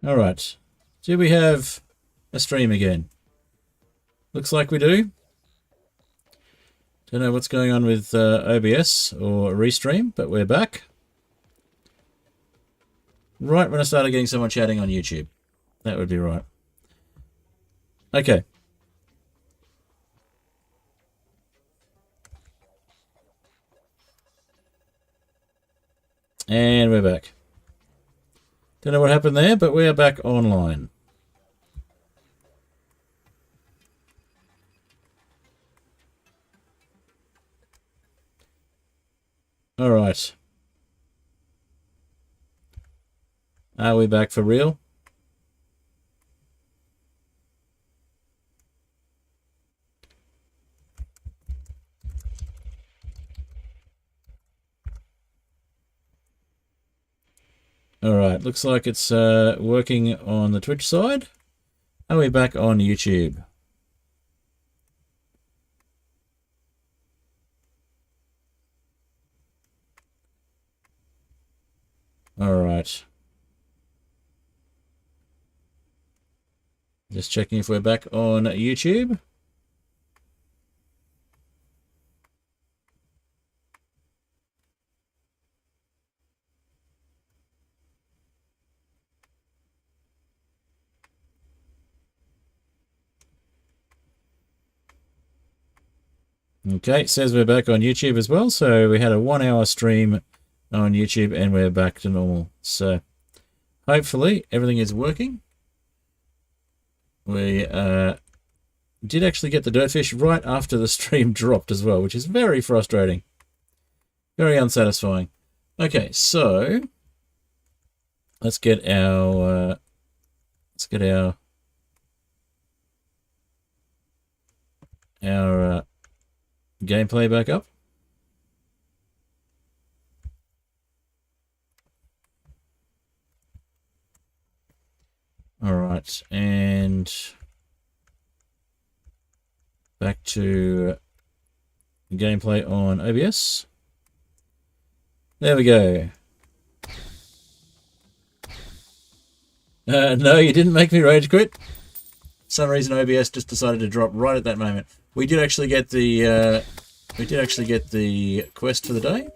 Alright. Do we have a stream again? Looks like we do. Don't know what's going on with OBS or Restream, but we're back. Right when I started getting someone chatting on YouTube. That would be right. Okay. And we're back. Don't know what happened there, but we are back online. All right. Are we back for real? All right. Looks like it's working on the Twitch side. Are we back on YouTube? All right. Just checking if we're back on YouTube. Okay, it says we're back on YouTube as well. So we had a 1 hour stream on YouTube and we're back to normal. So hopefully everything is working. We did actually get the dirtfish right after the stream dropped as well, which is very frustrating. Very unsatisfying. Okay, so let's get our gameplay back up. All right, and back to gameplay on OBS. There we go. No, you didn't make me rage quit. For some reason, OBS just decided to drop right at that moment. We did actually get the quest for the day,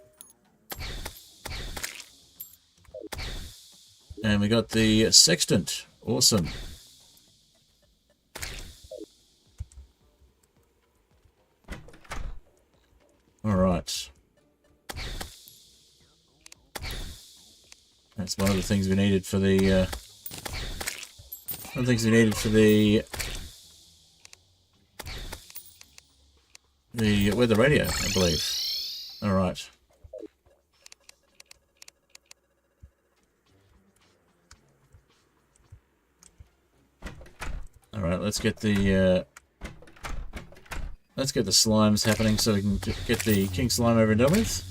and we got the sextant. Awesome. All right. That's one of the things we needed for the weather radio, I believe. All right. All right, let's get the slimes happening so we can get the king slime over and done with.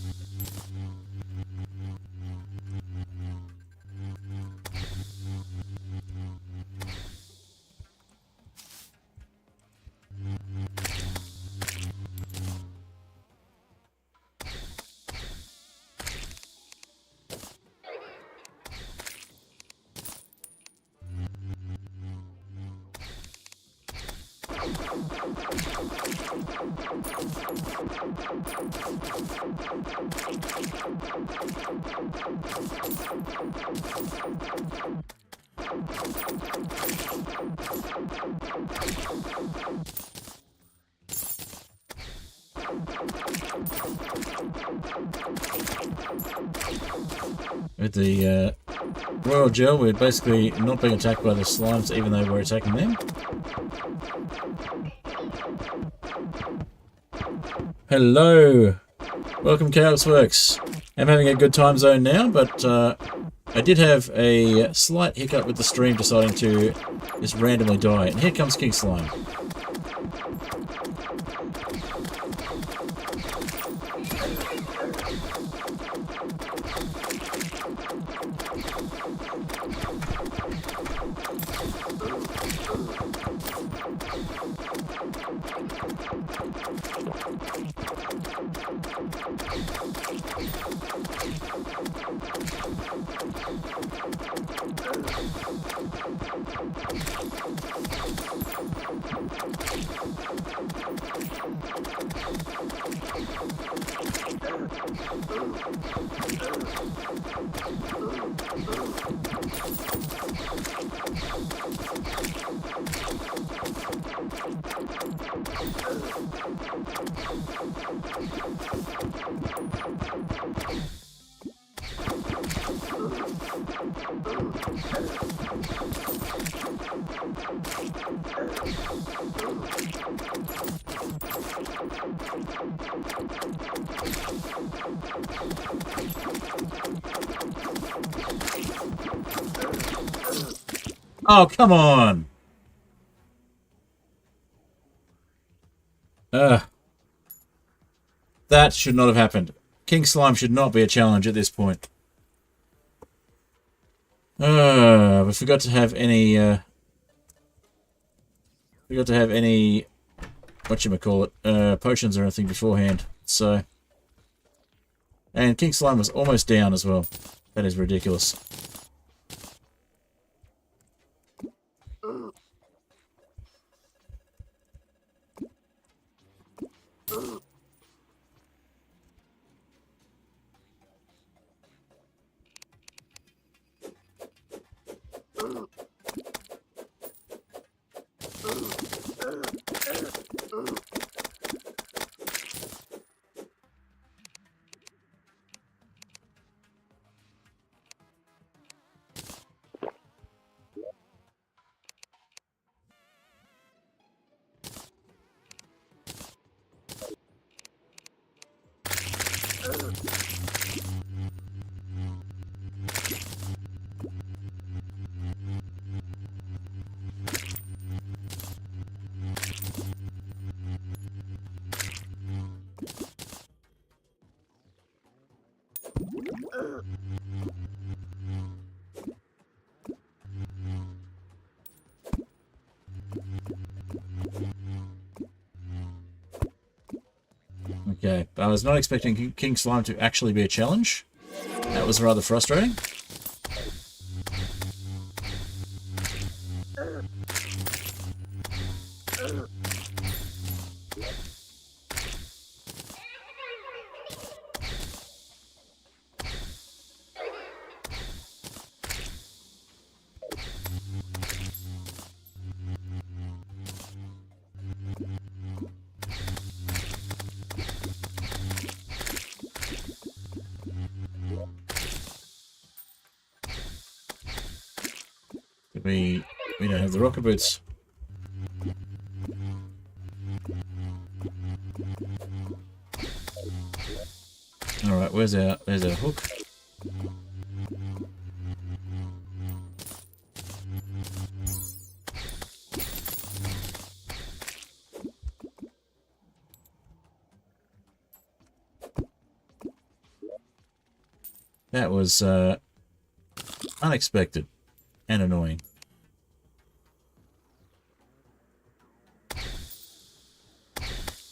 With the royal gel, we're basically not being attacked by the slimes, even though we're attacking them. Hello! Welcome, Chaosworks. I'm having a good time zone now, but I did have a slight hiccup with the stream deciding to just randomly die. And here comes King Slime. Oh, come on! That should not have happened. King Slime should not be a challenge at this point. We forgot to have any, whatchamacallit, potions or anything beforehand. So, and King Slime was almost down as well. That is ridiculous. Okay, I was not expecting King Slime to actually be a challenge. That was rather frustrating. We don't have the rocket boots. Alright, there's our hook. That was unexpected and annoying.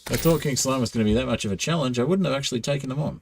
If I thought King Slime was going to be that much of a challenge, I wouldn't have actually taken them on.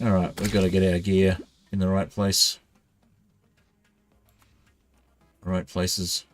Alright, we've got to get our gear in the right place. Right places.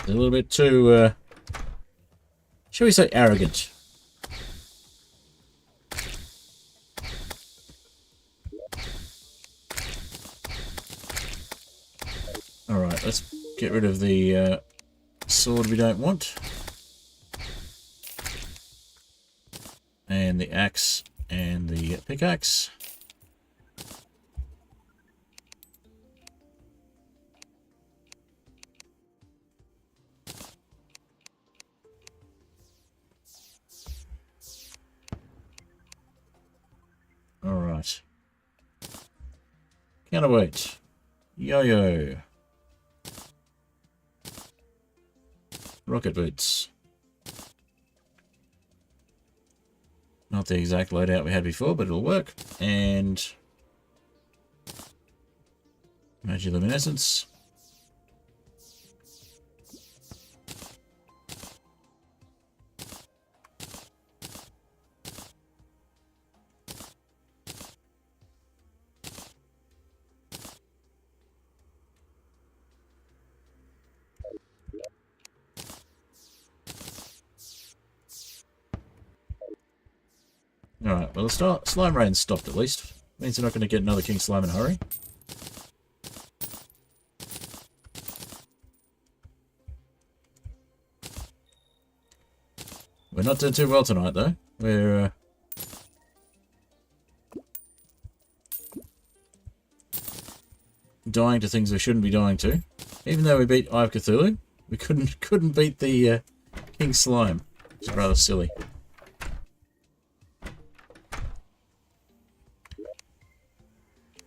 a little bit too, shall we say, arrogant. Alright, let's get rid of the sword we don't want. And the axe and the pickaxe. Alright. Counterweight. Yo-yo. Rocket boots. Not the exact loadout we had before, but it'll work. And Magiluminescence. Alright, well the slime rain stopped at least. Means they're not going to get another King Slime in a hurry. We're not doing too well tonight though. We're dying to things we shouldn't be dying to. Even though we beat Eye of Cthulhu, we couldn't beat the King Slime, which is rather silly.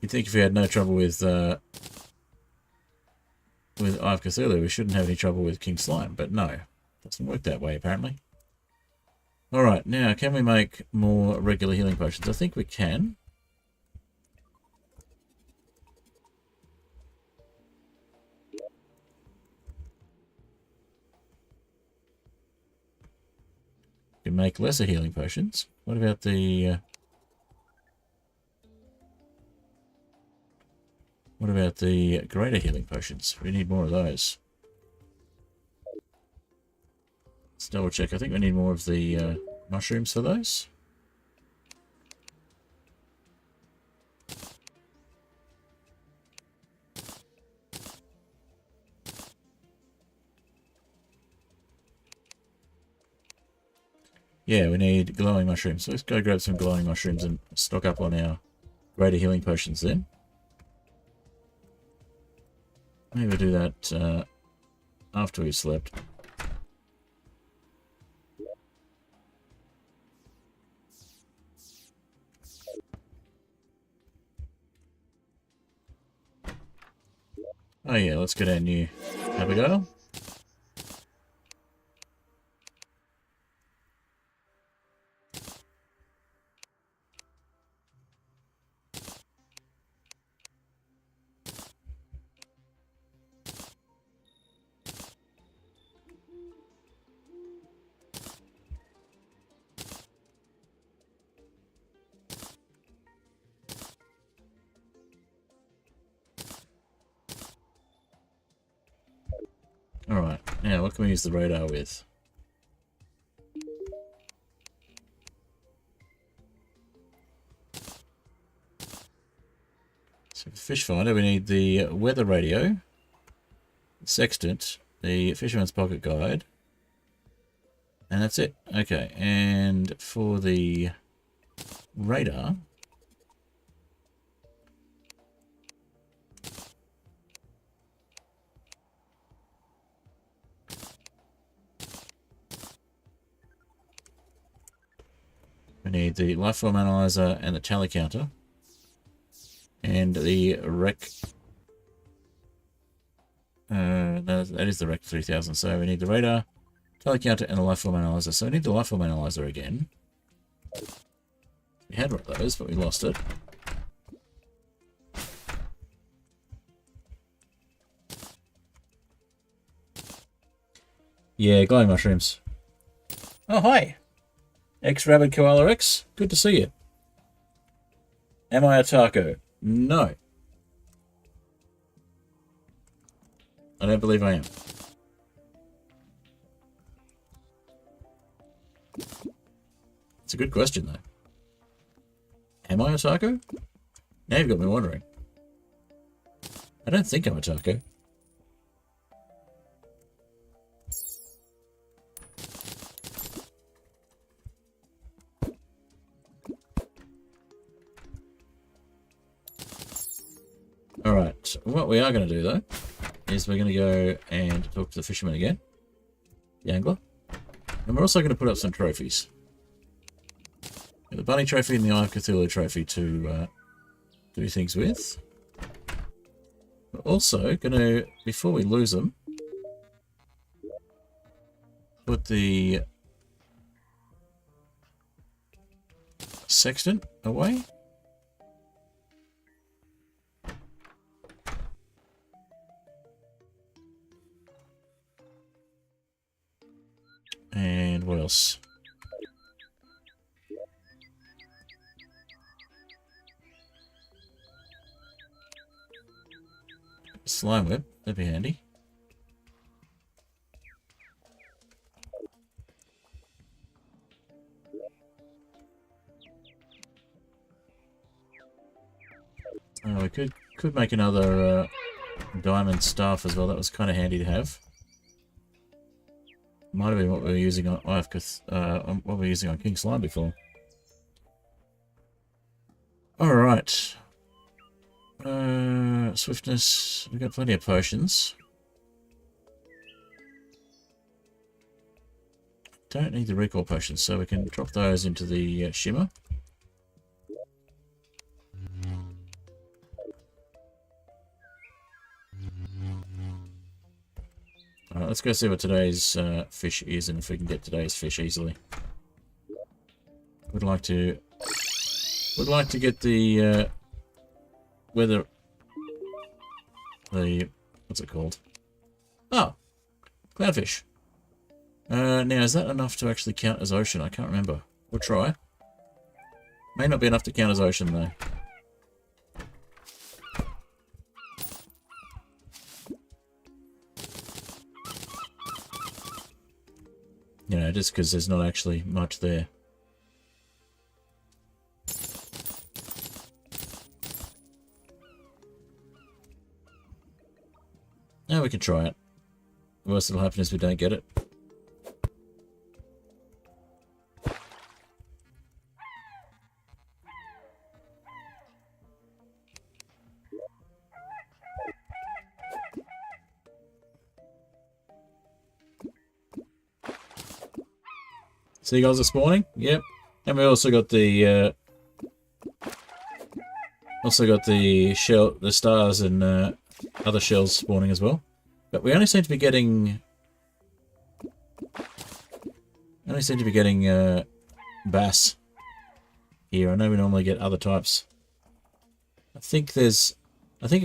You'd think if we had no trouble with Eye of Cthulhu, we shouldn't have any trouble with King Slime, but no. Doesn't work that way, apparently. Alright, now, can we make more regular healing potions? I think we can. We can make lesser healing potions. What about the... What about the greater healing potions? We need more of those. Let's double check. I think we need more of the mushrooms for those. Yeah, we need glowing mushrooms. So let's go grab some glowing mushrooms and stock up on our greater healing potions then. Maybe we'll do that after we've slept. Oh yeah, let's get our new Abigail. Alright, now what can we use the radar with? So for the fish finder we need the weather radio, the sextant, the fisherman's pocket guide, and that's it. Okay, and for the radar, we need the lifeform analyzer and the tally counter. And the rec... no, that is the rec 3000. So we need the radar, tally counter, and the lifeform analyzer. So we need the lifeform analyzer again. We had one of those, but we lost it. Yeah, glowing mushrooms. Oh, hi! X-Rabbit Koala X, good to see you. Am I a taco? No. I don't believe I am. It's a good question, though. Am I a taco? Now you've got me wondering. I don't think I'm a taco. Alright, what we are going to do, though, is we're going to go and talk to the fisherman again. The angler. And we're also going to put up some trophies. The bunny trophy and the Eye of Cthulhu trophy to do things with. We're also going to, before we lose them, put the sextant away. And what else? Slime web, that'd be handy. Oh, we could make another diamond staff as well. That was kind of handy to have. Might have been what we were using on what we were using on King Slime before. All right. Swiftness. We've got plenty of potions. Don't need the recall potions, so we can drop those into the shimmer. Alright, let's go see what today's fish is and if we can get today's fish easily. Would like to get the whether the what's it called? Oh, clownfish. Now is that enough to actually count as ocean? I can't remember. We'll try. May not be enough to count as ocean though. You know, just because there's not actually much there. Now we can try it. The worst that'll happen is we don't get it. Seagulls are spawning? Yep. And we also got the shell, the stars and other shells spawning as well. But we only seem to be getting bass here. I know we normally get other types. I think it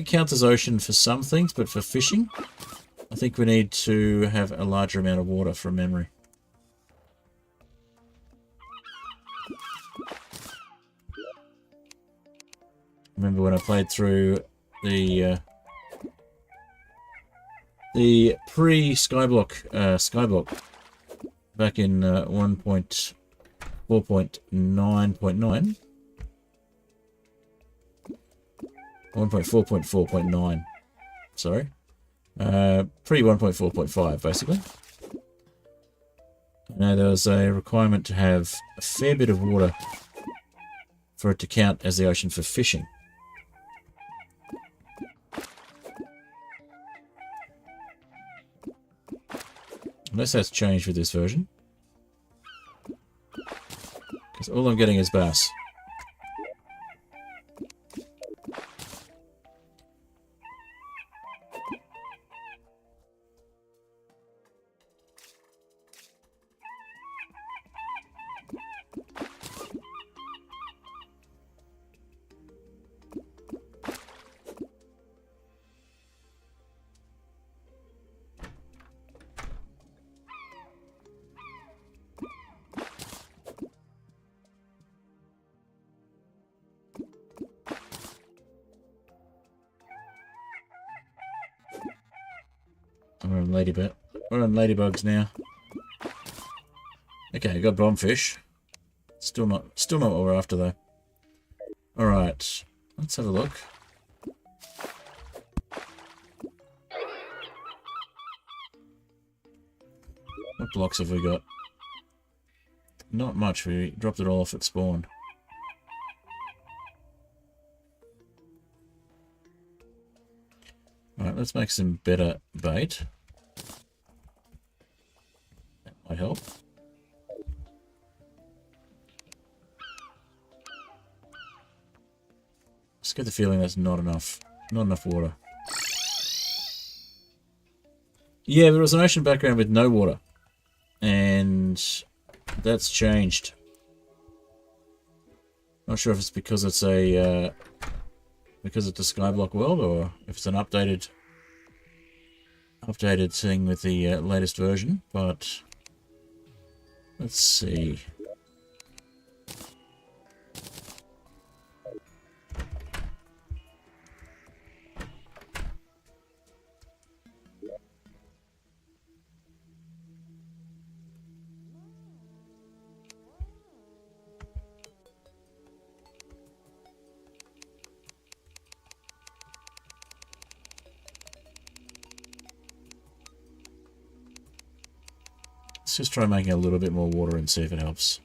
counts as ocean for some things, but for fishing, I think we need to have a larger amount of water from memory. Remember when I played through the pre-Skyblock Skyblock back in 1.4.9.9. 1.4.4.9. Sorry. Pre 1.4.5 basically. Now there was a requirement to have a fair bit of water for it to count as the ocean for fishing. Unless that's changed with this version. Because all I'm getting is bass. We're on ladybugs now. Okay, got bombfish. Still not what we're after though. Alright, let's have a look. What blocks have we got? Not much, we dropped it all off at spawn. Alright, let's make some better bait. That might help. Just get the feeling that's not enough. Not enough water. Yeah, there was an ocean background with no water. And that's changed. Not sure if it's because it's a Skyblock world or if it's an updated thing with the latest version, but let's see. Let's just try making a little bit more water and see if it helps.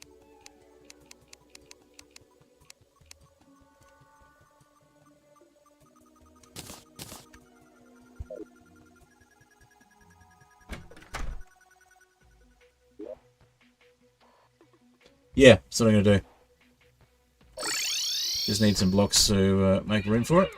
Yeah, that's what I'm going to do. Just need some blocks to make room for it.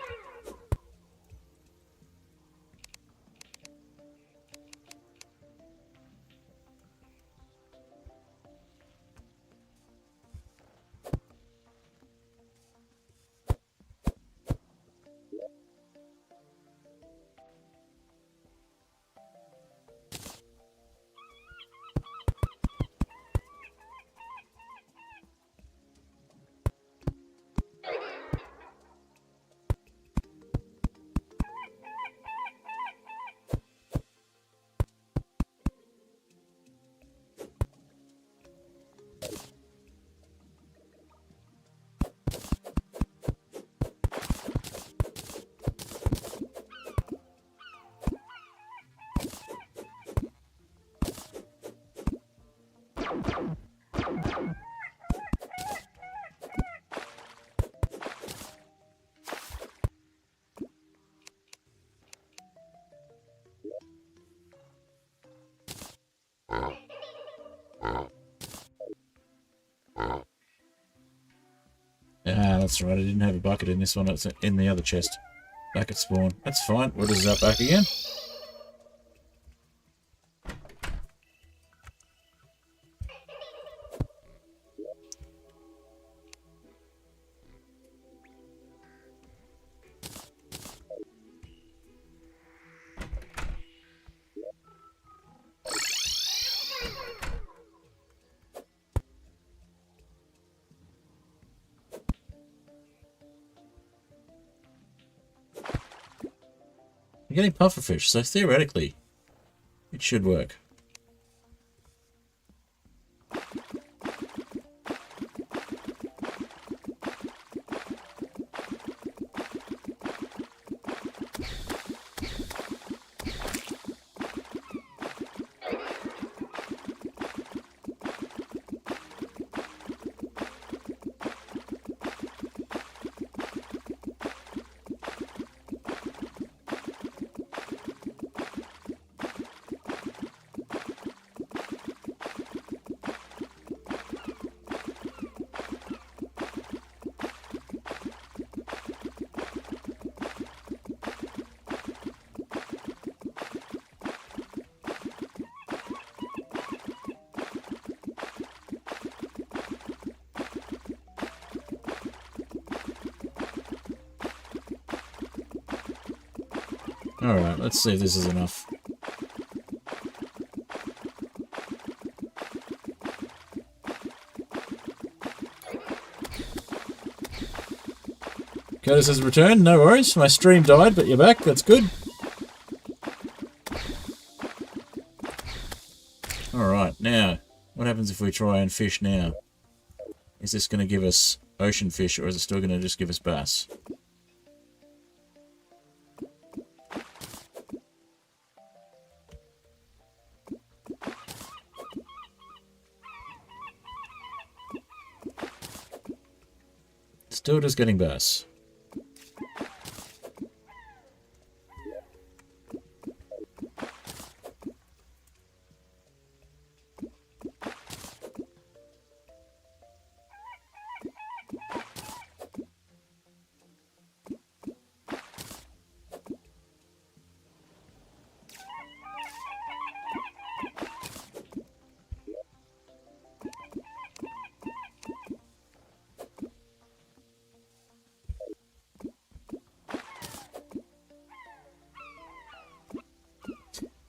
Ah, that's right, I didn't have a bucket in this one, it's in the other chest. Back at spawn. That's fine, we'll just zap back again. I'm getting pufferfish, so theoretically, it should work. Alright, let's see if this is enough. Curtis has returned, no worries. My stream died, but you're back, that's good. Alright, now, what happens if we try and fish now? Is this going to give us ocean fish, or is it still going to just give us bass? Still just getting bass.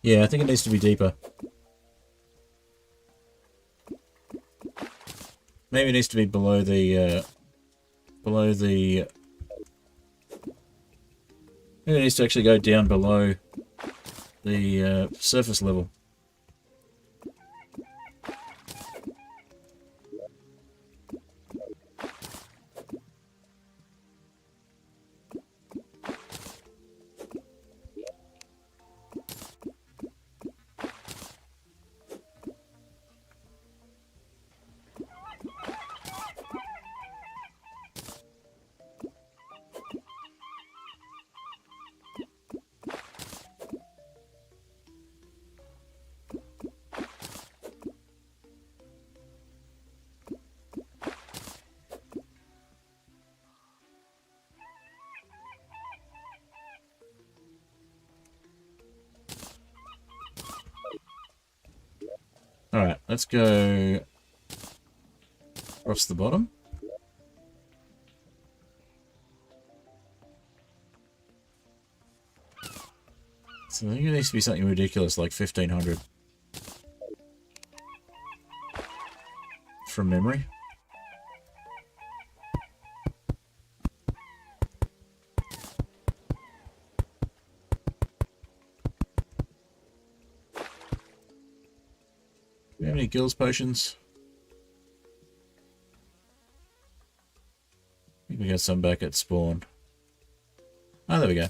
Yeah, I think it needs to be deeper. Maybe it needs to be below the, maybe it needs to actually go down below the surface level. Alright, let's go across the bottom. So I think it needs to be something ridiculous, like 1500. From memory. Do we have any gills potions? I think we got some back at spawn. Oh, there we go.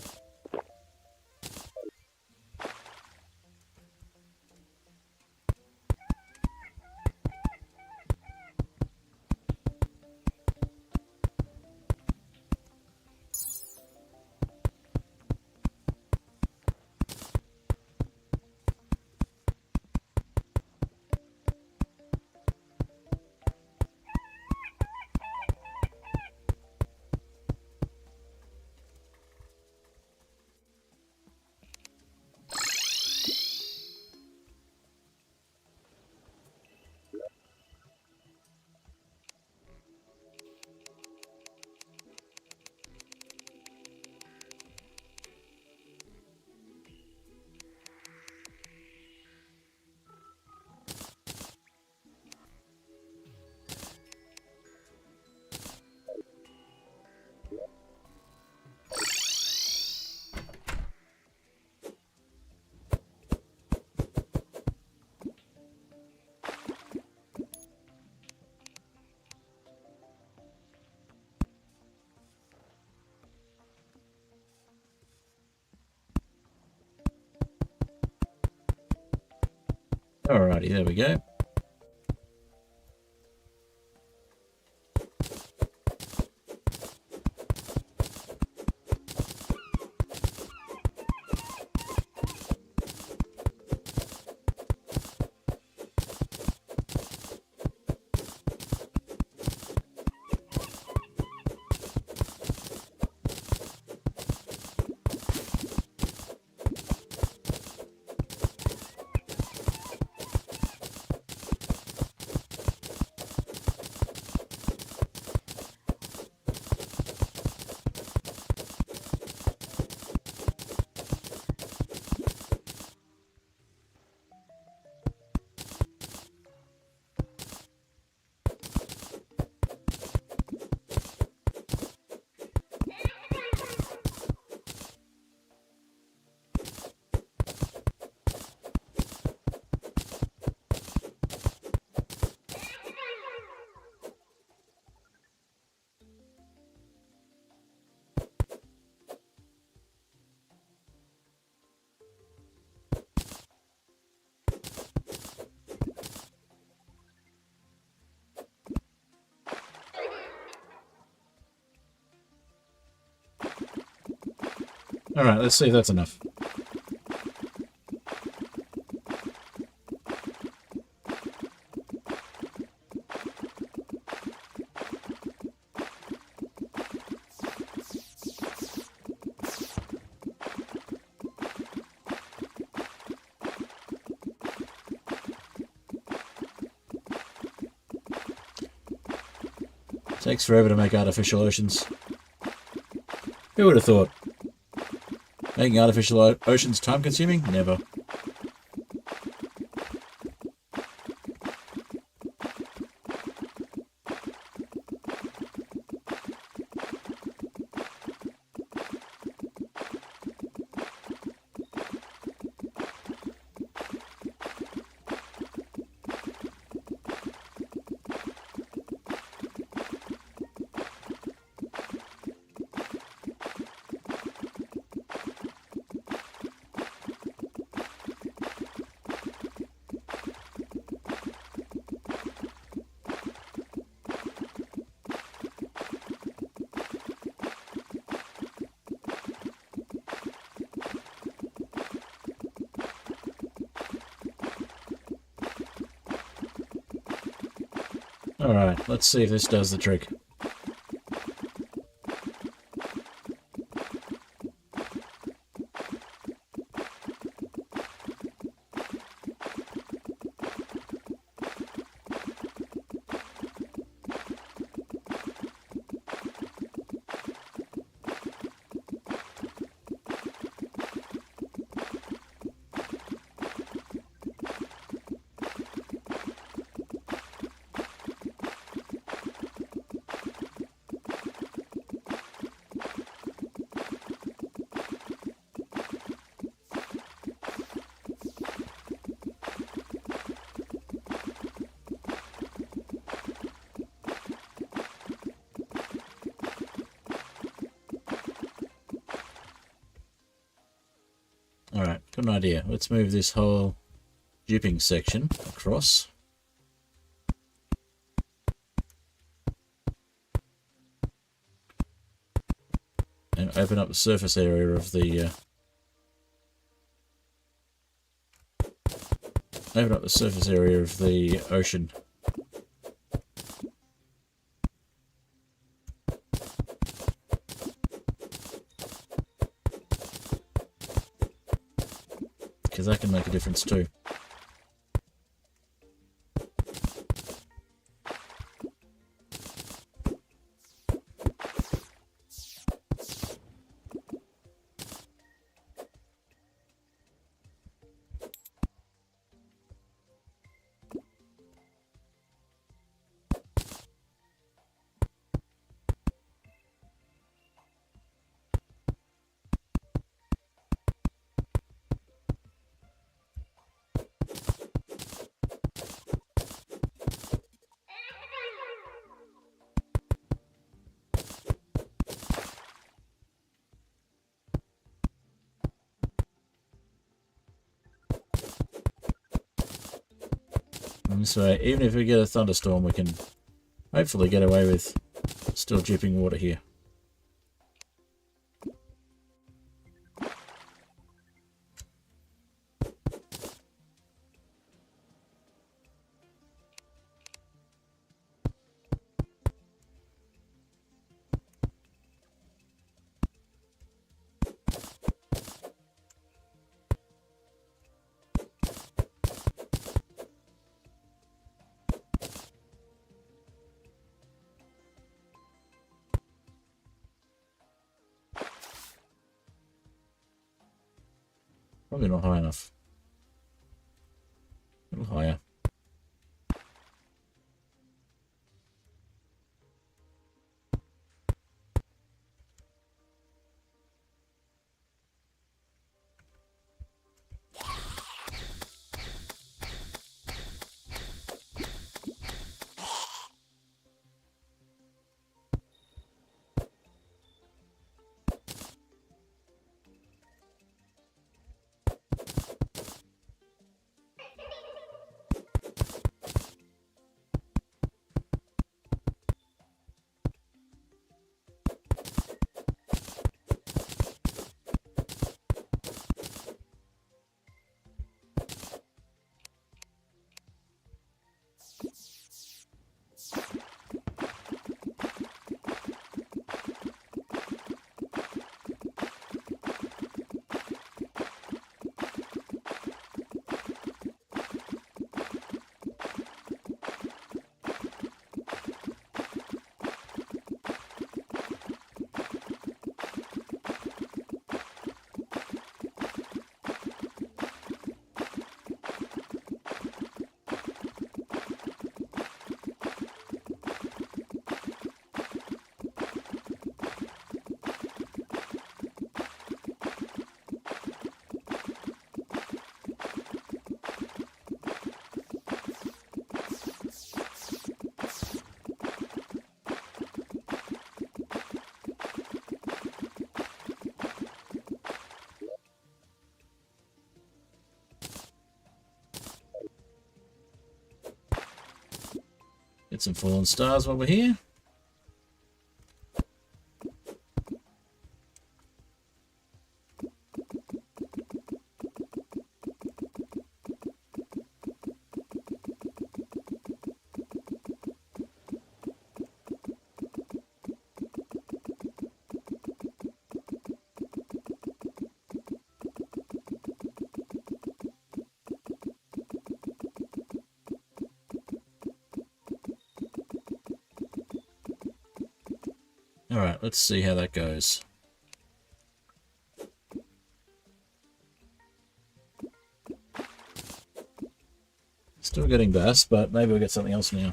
Alrighty, there we go. Alright, let's see if that's enough. Takes forever to make artificial oceans. Who would have thought? Making artificial oceans time-consuming? Never. Alright, let's see if this does the trick. Alright, got an idea. Let's move this whole duping section across. And open up the surface area of the ocean. Because that can make a difference too. And so even if we get a thunderstorm, we can hopefully get away with still dripping water here. Probably not high enough. A little higher. Get some fallen stars while we're here. Alright, let's see how that goes. Still getting bass, but maybe we'll get something else now.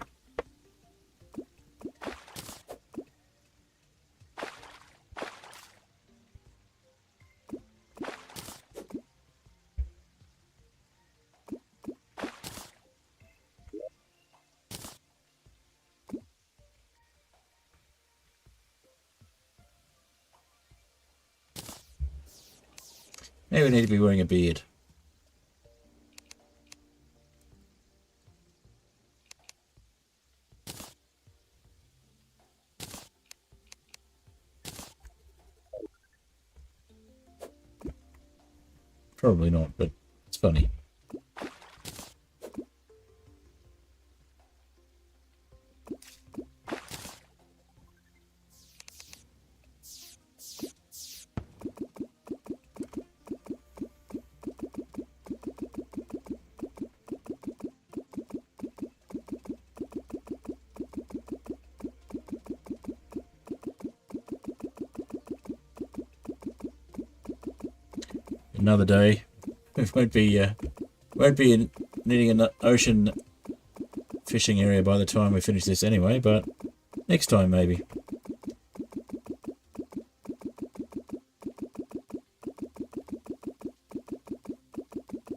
Maybe we need to be wearing a beard. Probably not, but it's funny. Another day. We won't be needing an ocean fishing area by the time we finish this anyway, but next time maybe.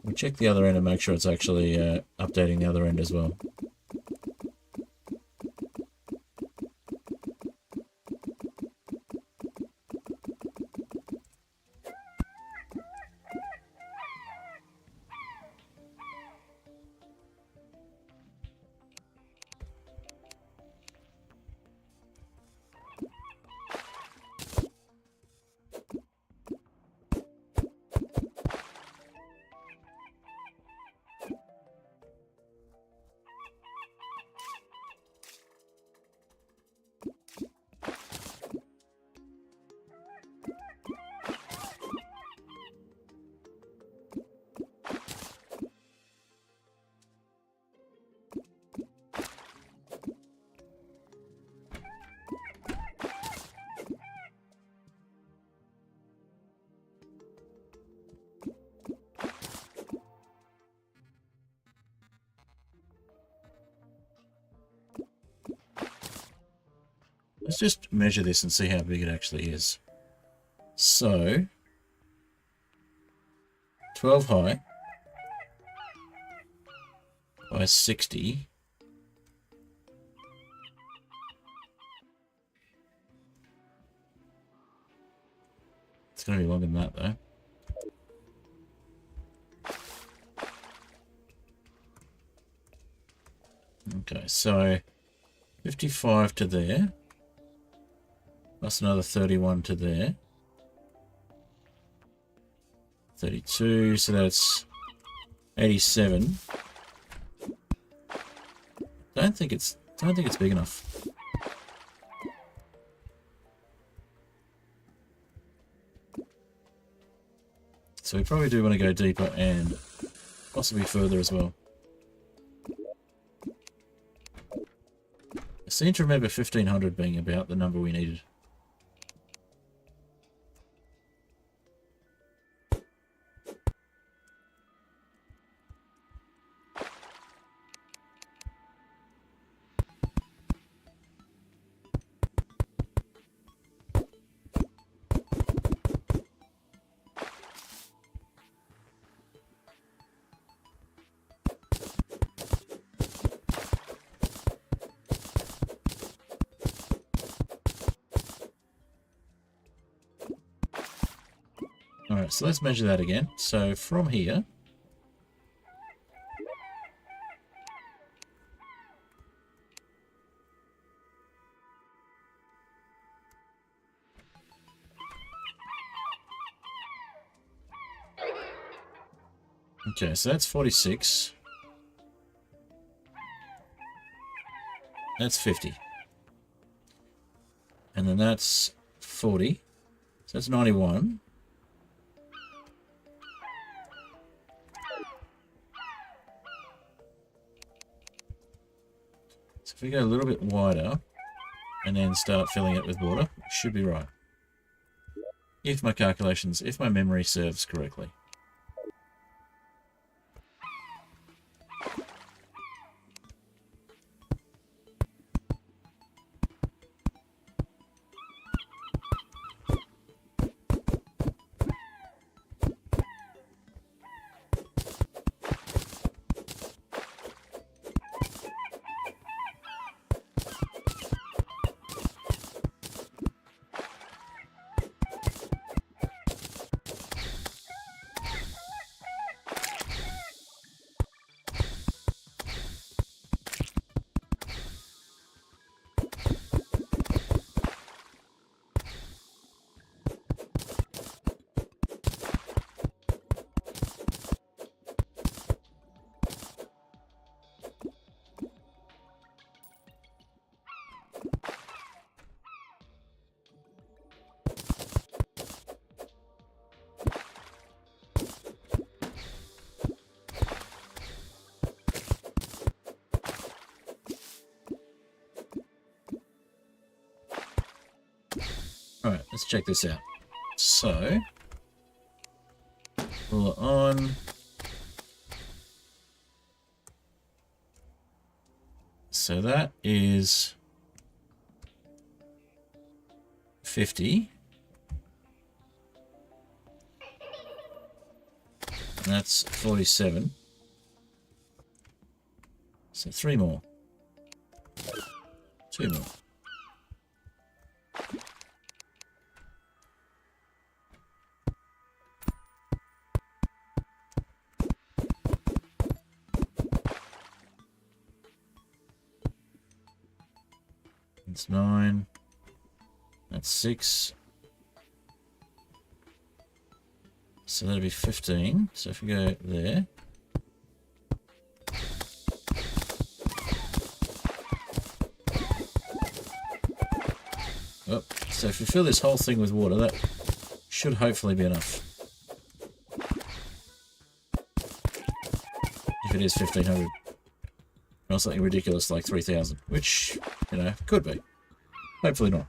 We'll check the other end and make sure it's actually updating the other end as well. Let's just measure this and see how big it actually is. So, 12 high by 60. It's going to be longer than that though. Okay, so 55 to there. Plus another 31 to there. 32, so that's 87. Don't think it's big enough. So we probably do want to go deeper and possibly further as well. I seem to remember 1500 being about the number we needed. Alright, so let's measure that again. So from here, Okay, so that's 46. That's 50. And then that's 40. So that's 91. So if we go a little bit wider and then start filling it with water, it should be right. If my calculations, if my memory serves correctly. Alright, let's check this out. So, pull it on. So that is 50. And that's 47. So 3 more. 2 more. That's 9. That's 6. So that'll be 15. So if we go there. Oh, so if we fill this whole thing with water, that should hopefully be enough. If it is 1500. Or something ridiculous like 3000, which, you know, could be. Hopefully not.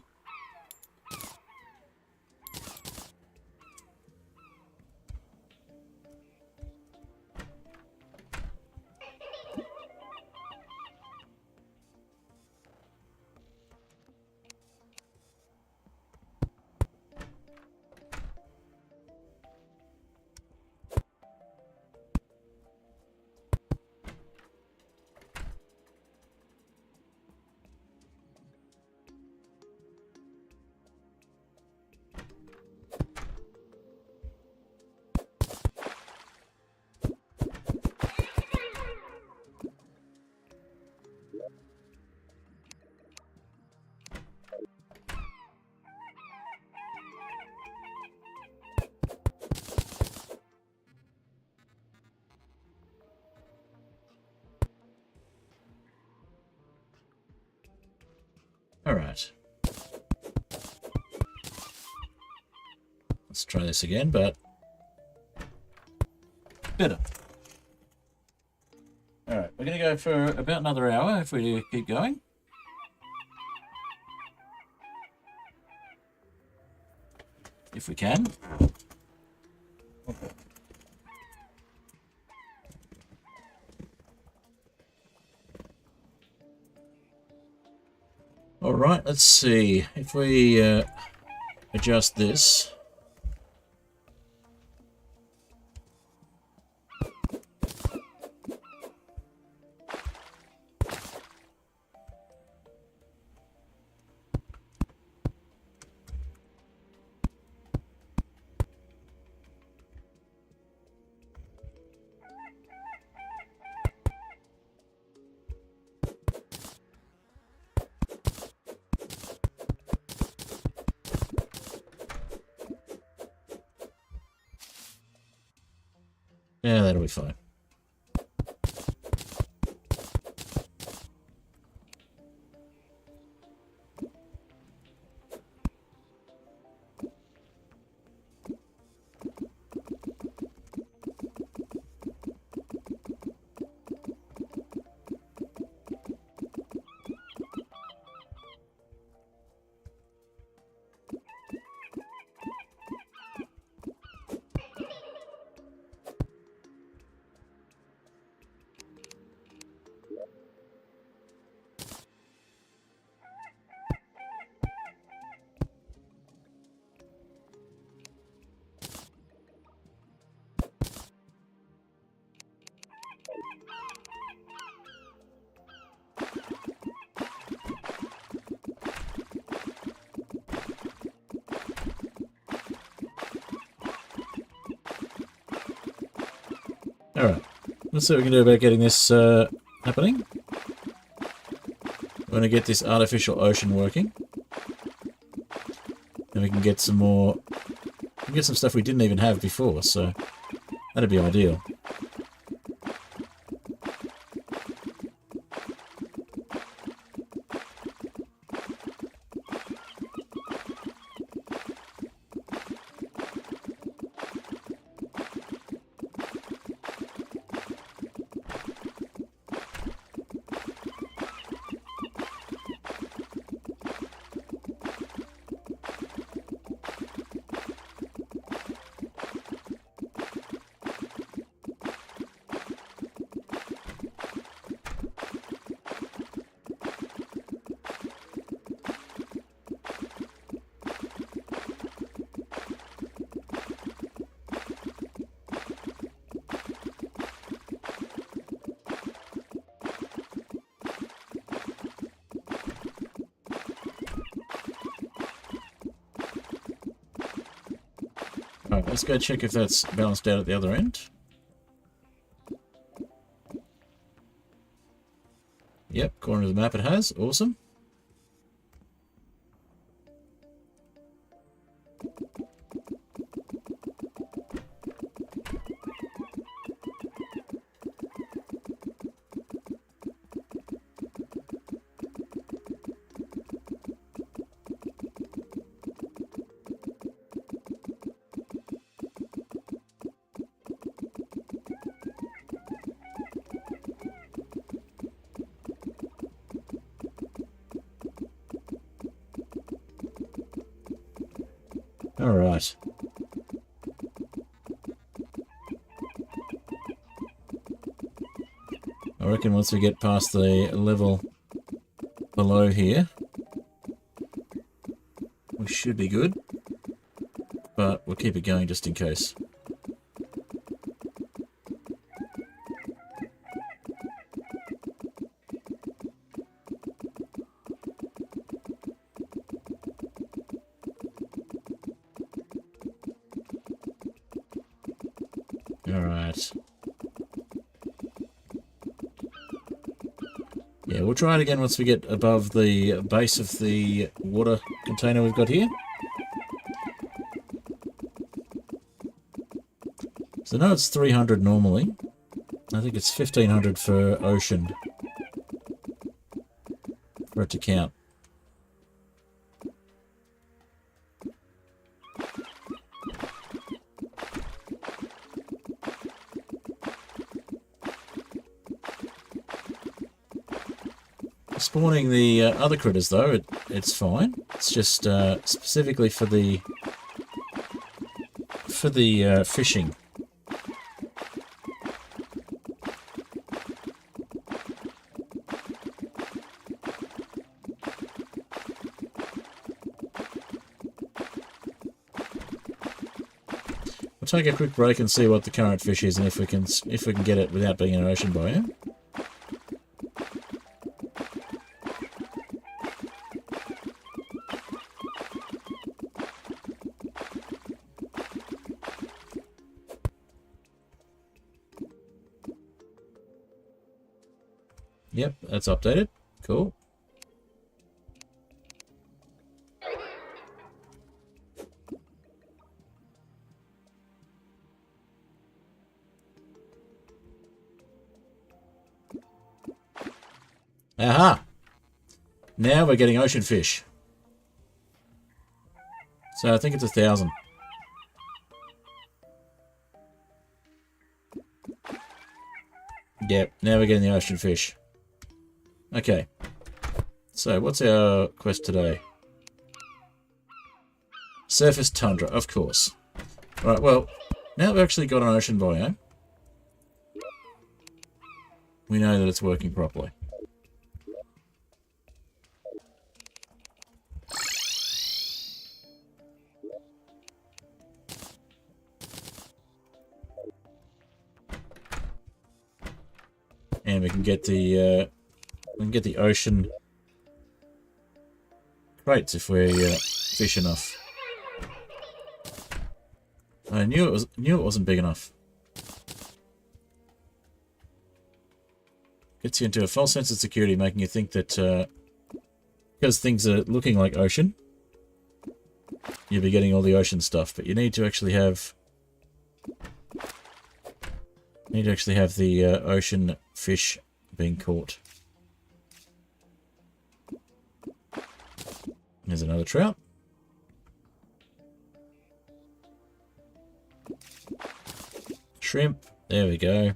Alright. Let's try this again, but better. Alright, we're going to go for about another hour if we keep going. If we can. Okay. Alright, let's see. If we adjust this. Yeah, that'll be fine. Alright, let's see what we can do about getting this happening. We're going to get this artificial ocean working. And we can get some more... We can get some stuff we didn't even have before, so that'd be ideal. Alright, let's go check if that's balanced out at the other end. Yep, according to the map it has. Awesome. Alright. I reckon once we get past the level below here, we should be good. But we'll keep it going just in case. Alright. Yeah, we'll try it again once we get above the base of the water container we've got here. So now it's 300 normally. I think it's 1500 for ocean for it to count. Spawning the other critters though, it's fine. It's just specifically for the fishing. We'll take a quick break and see what the current fish is, and if we can get it without being in an ocean biome. Yep, that's updated. Cool. Aha! Now we're getting ocean fish. So I think it's 1,000. Yep, now we're getting the ocean fish. Okay. So what's our quest today? Surface tundra, of course. Right, well, now we've actually got an ocean biome, we know that it's working properly. And we can get the ocean crates if we fish enough. I knew it wasn't big enough. Gets you into a false sense of security, making you think that because things are looking like ocean, you'll be getting all the ocean stuff. But you need to actually have the ocean fish being caught. There's another trout. Shrimp. There we go.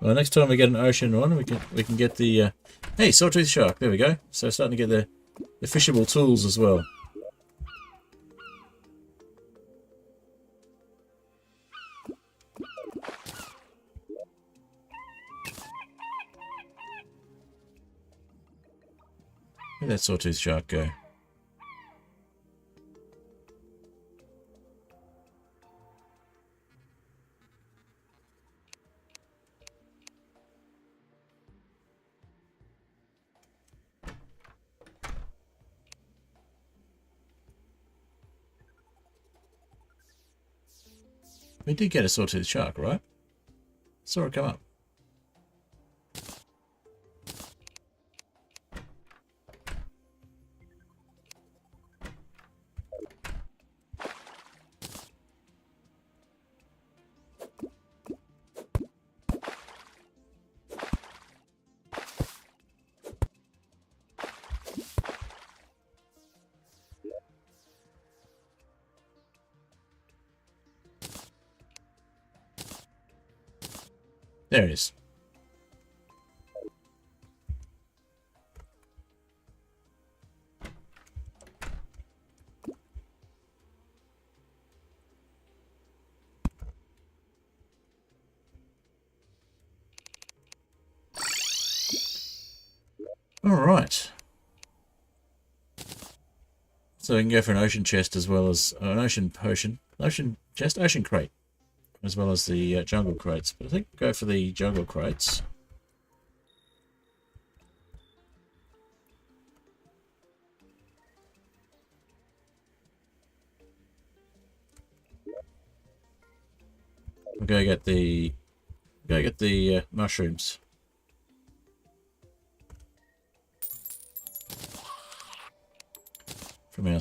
Well, next time we get an ocean one, we can get the hey, sawtooth shark. There we go. So starting to get the fishable tools as well. Where'd that sawtooth shark go? We did get a sawtooth shark, right? Saw it come up. There it is. All right. So we can go for an ocean chest as well as an ocean chest, ocean crate, as well as the jungle crates. But I think we'll go for the jungle crates. We'll go get the mushrooms. From our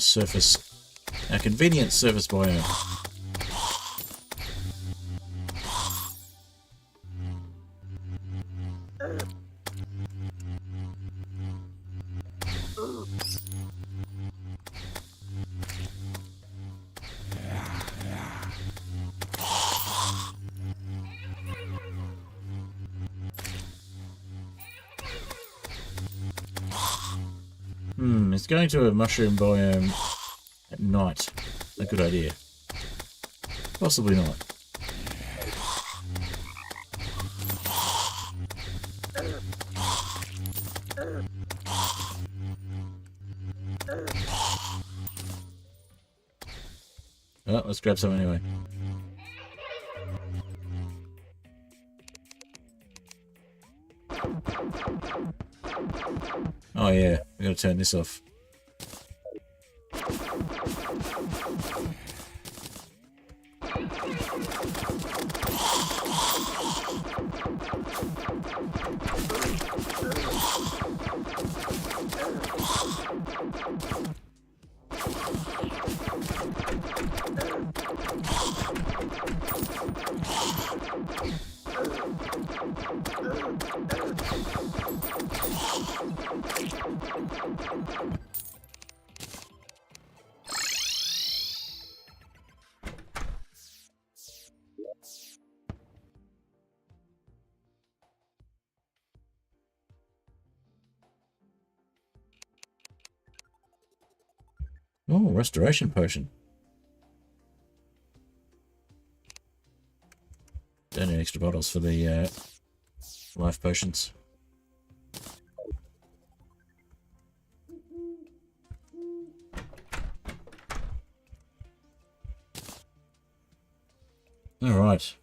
convenient surface biome. Is going to a mushroom biome at night a good idea? Possibly not. Oh, let's grab some anyway. Oh yeah, we gotta turn this off. Oh, restoration potion. Don't need extra bottles for the life potions. Alright.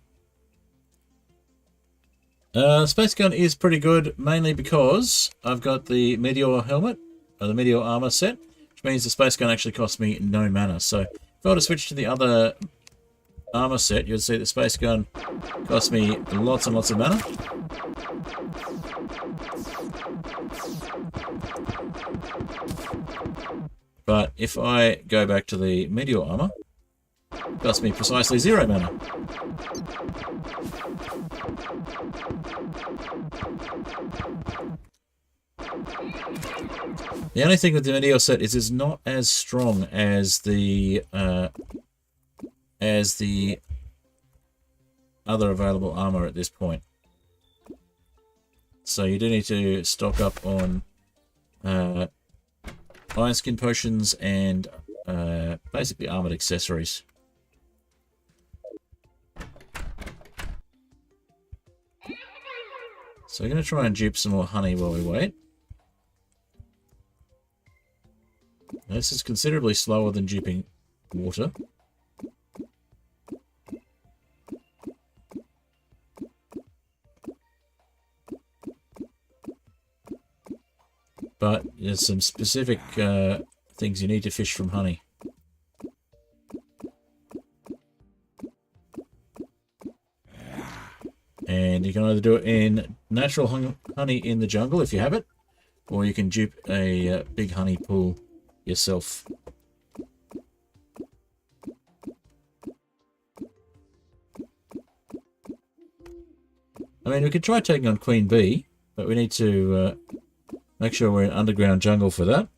Space gun is pretty good, mainly because I've got the Meteor helmet, or the Meteor armor set, which means the space gun actually costs me no mana. So if I were to switch to the other armor set, you'd see the space gun costs me lots and lots of mana. But if I go back to the Meteor armor, it costs me precisely 0 mana. The only thing with the Meteor set is it's not as strong as the other available armor at this point. So you do need to stock up on iron skin potions and basically armored accessories. So we're going to try and dupe some more honey while we wait. This is considerably slower than duping water. But there's some specific things you need to fish from honey. And you can either do it in natural honey in the jungle if you have it, or you can dupe a big honey pool yourself. I mean, we could try taking on Queen Bee, but we need to make sure we're in underground jungle for that,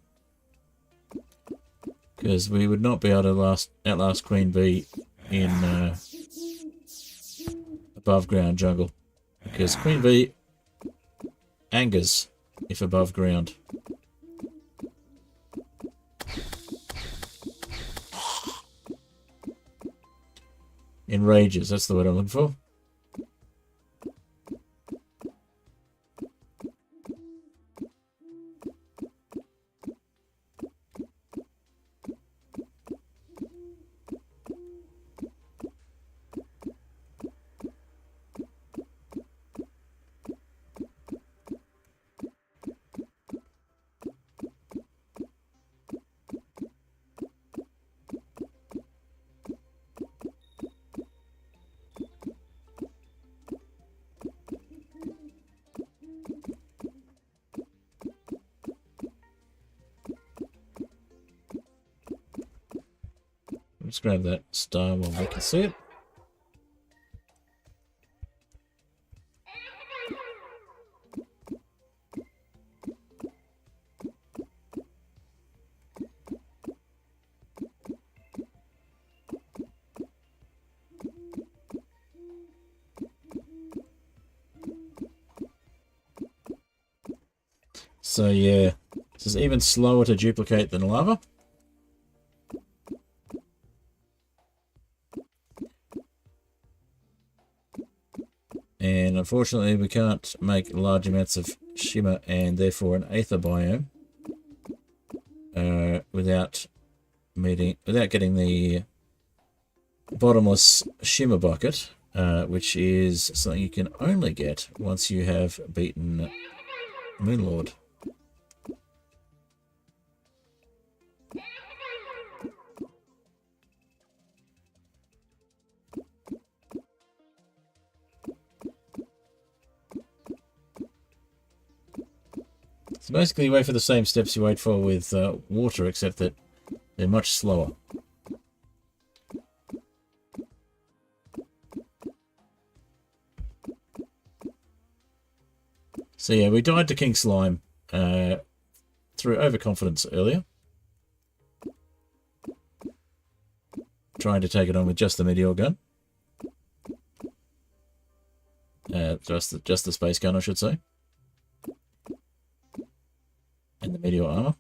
because we would not be able to outlast Queen Bee in above ground jungle, because Queen Bee angers if above ground. Enrages, that's the word I'm looking for. Let's grab that star while we can see it. So yeah, this is even slower to duplicate than lava. And unfortunately we can't make large amounts of shimmer and therefore an aether biome without getting the bottomless shimmer bucket, which is something you can only get once you have beaten Moonlord. So basically you wait for the same steps you wait for with water, except that they're much slower. So yeah, we died to King Slime through overconfidence earlier. Trying to take it on with just the meteor gun. Just the space gun, I should say. And the meteor armor.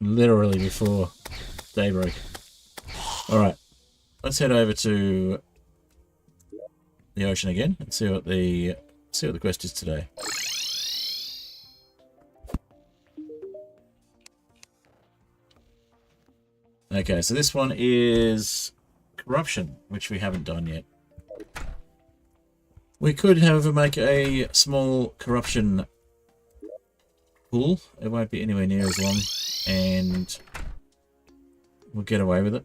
Literally before daybreak. Alright, let's head over to the ocean again and see what the quest is today. Okay, so this one is corruption, which we haven't done yet. We could, however, make a small corruption pool. It won't be anywhere near as long, and we'll get away with it.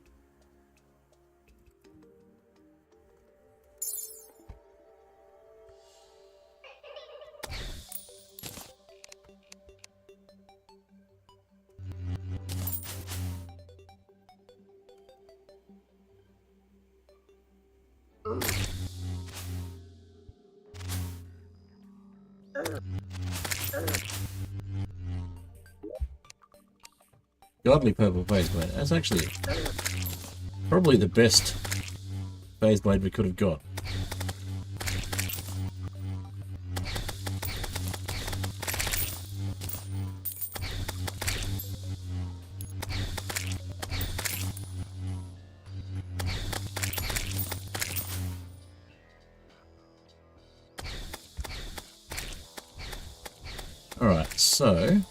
Godly purple phase blade. That's actually probably the best phase blade we could have got. Alright, so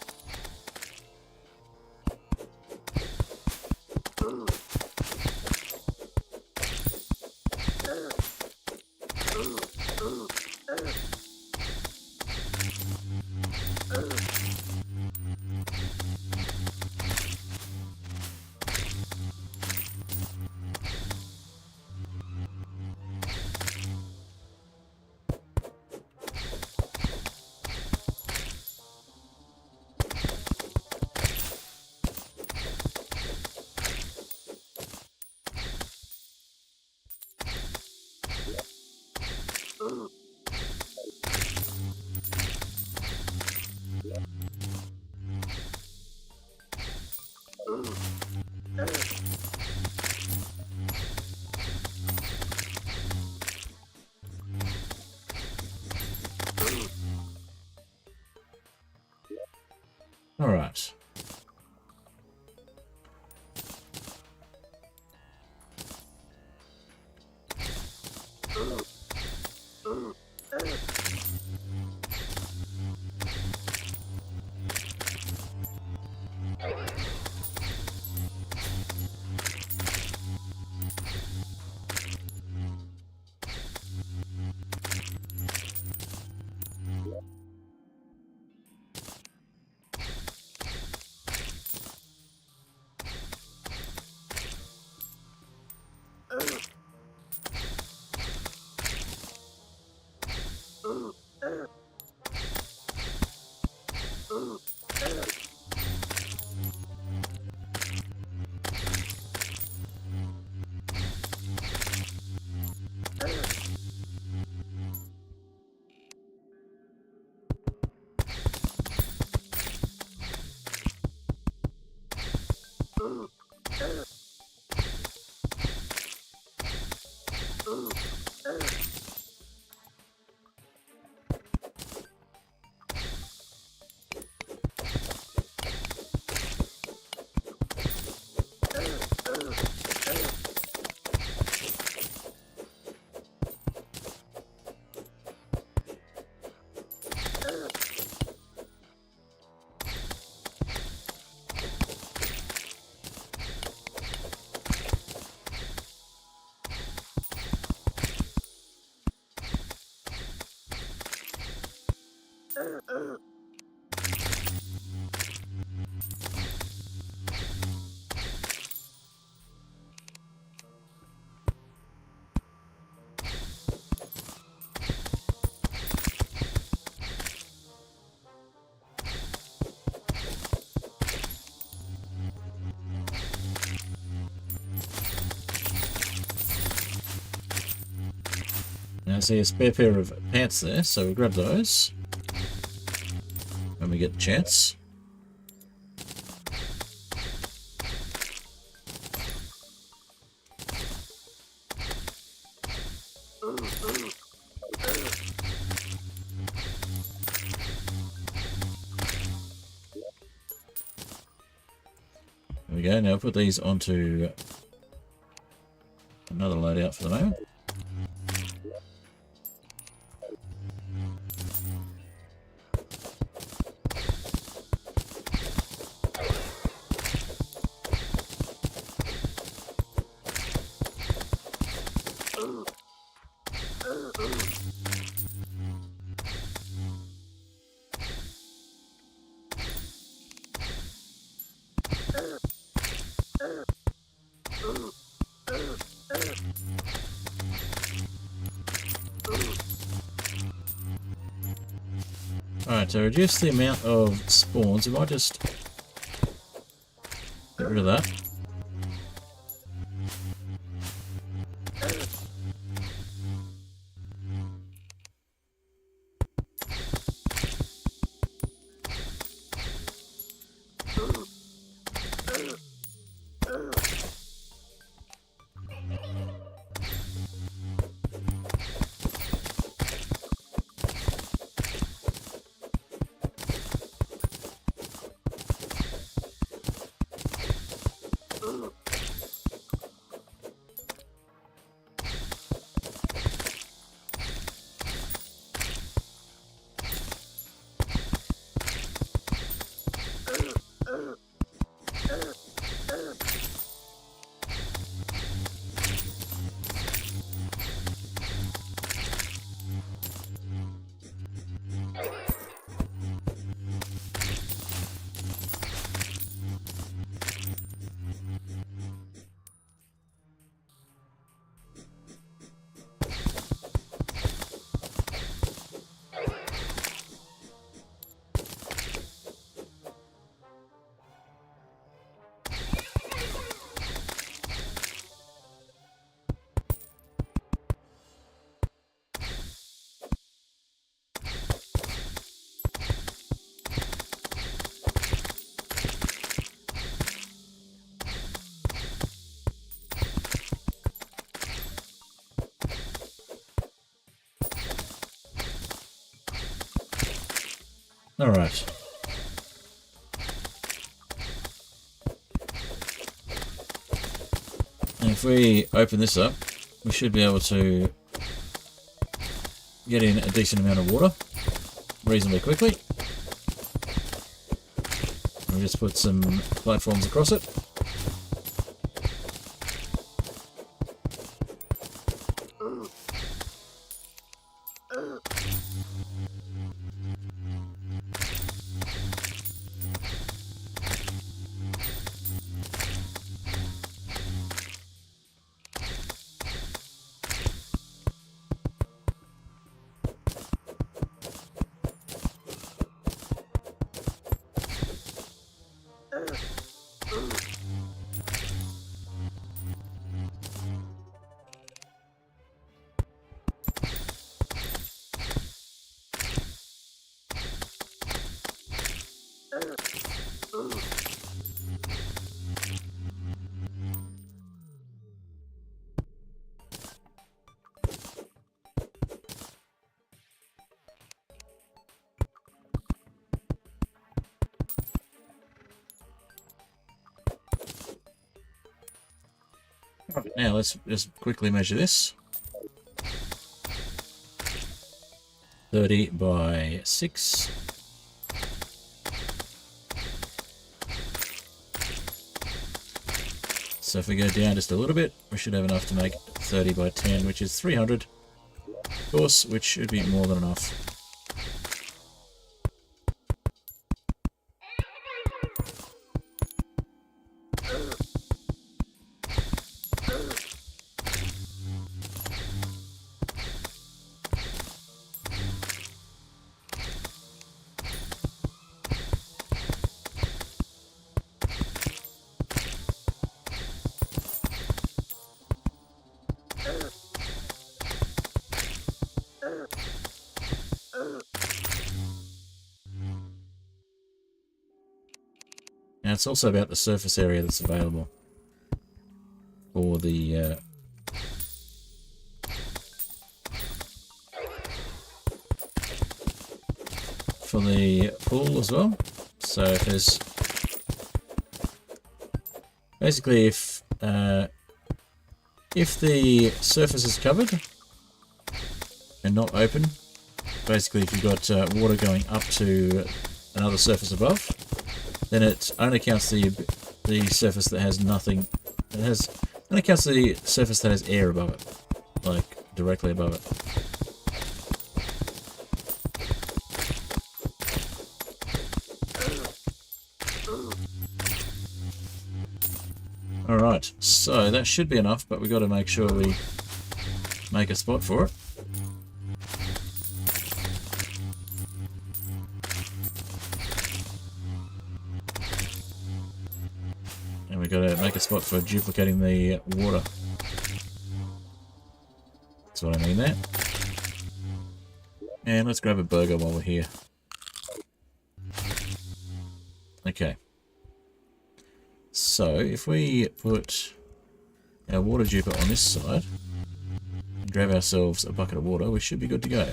Now I see a spare pair of pants there, so we'll grab those when we get the chance. There we go. Now put these onto another loadout for the moment. Alright, to reduce the amount of spawns, we might just get rid of that. Alright. And if we open this up, we should be able to get in a decent amount of water reasonably quickly. We'll just put some platforms across it. Now let's just quickly measure this. 30 by 6. So if we go down just a little bit, we should have enough to make 30 by 10, which is 300, of course, which should be more than enough. Now it's also about the surface area that's available for the pool as well. So if there's basically if the surface is covered and not open, basically if you've got water going up to another surface above, then it only counts the surface that has nothing. Only counts the surface that has air above it, like directly above it. Alright, so that should be enough, but we've got to make sure we make a spot for it. And we've got to make a spot for duplicating the water. That's what I mean there. And let's grab a burger while we're here. Okay. So, if we put our water duper on this side, and grab ourselves a bucket of water, we should be good to go.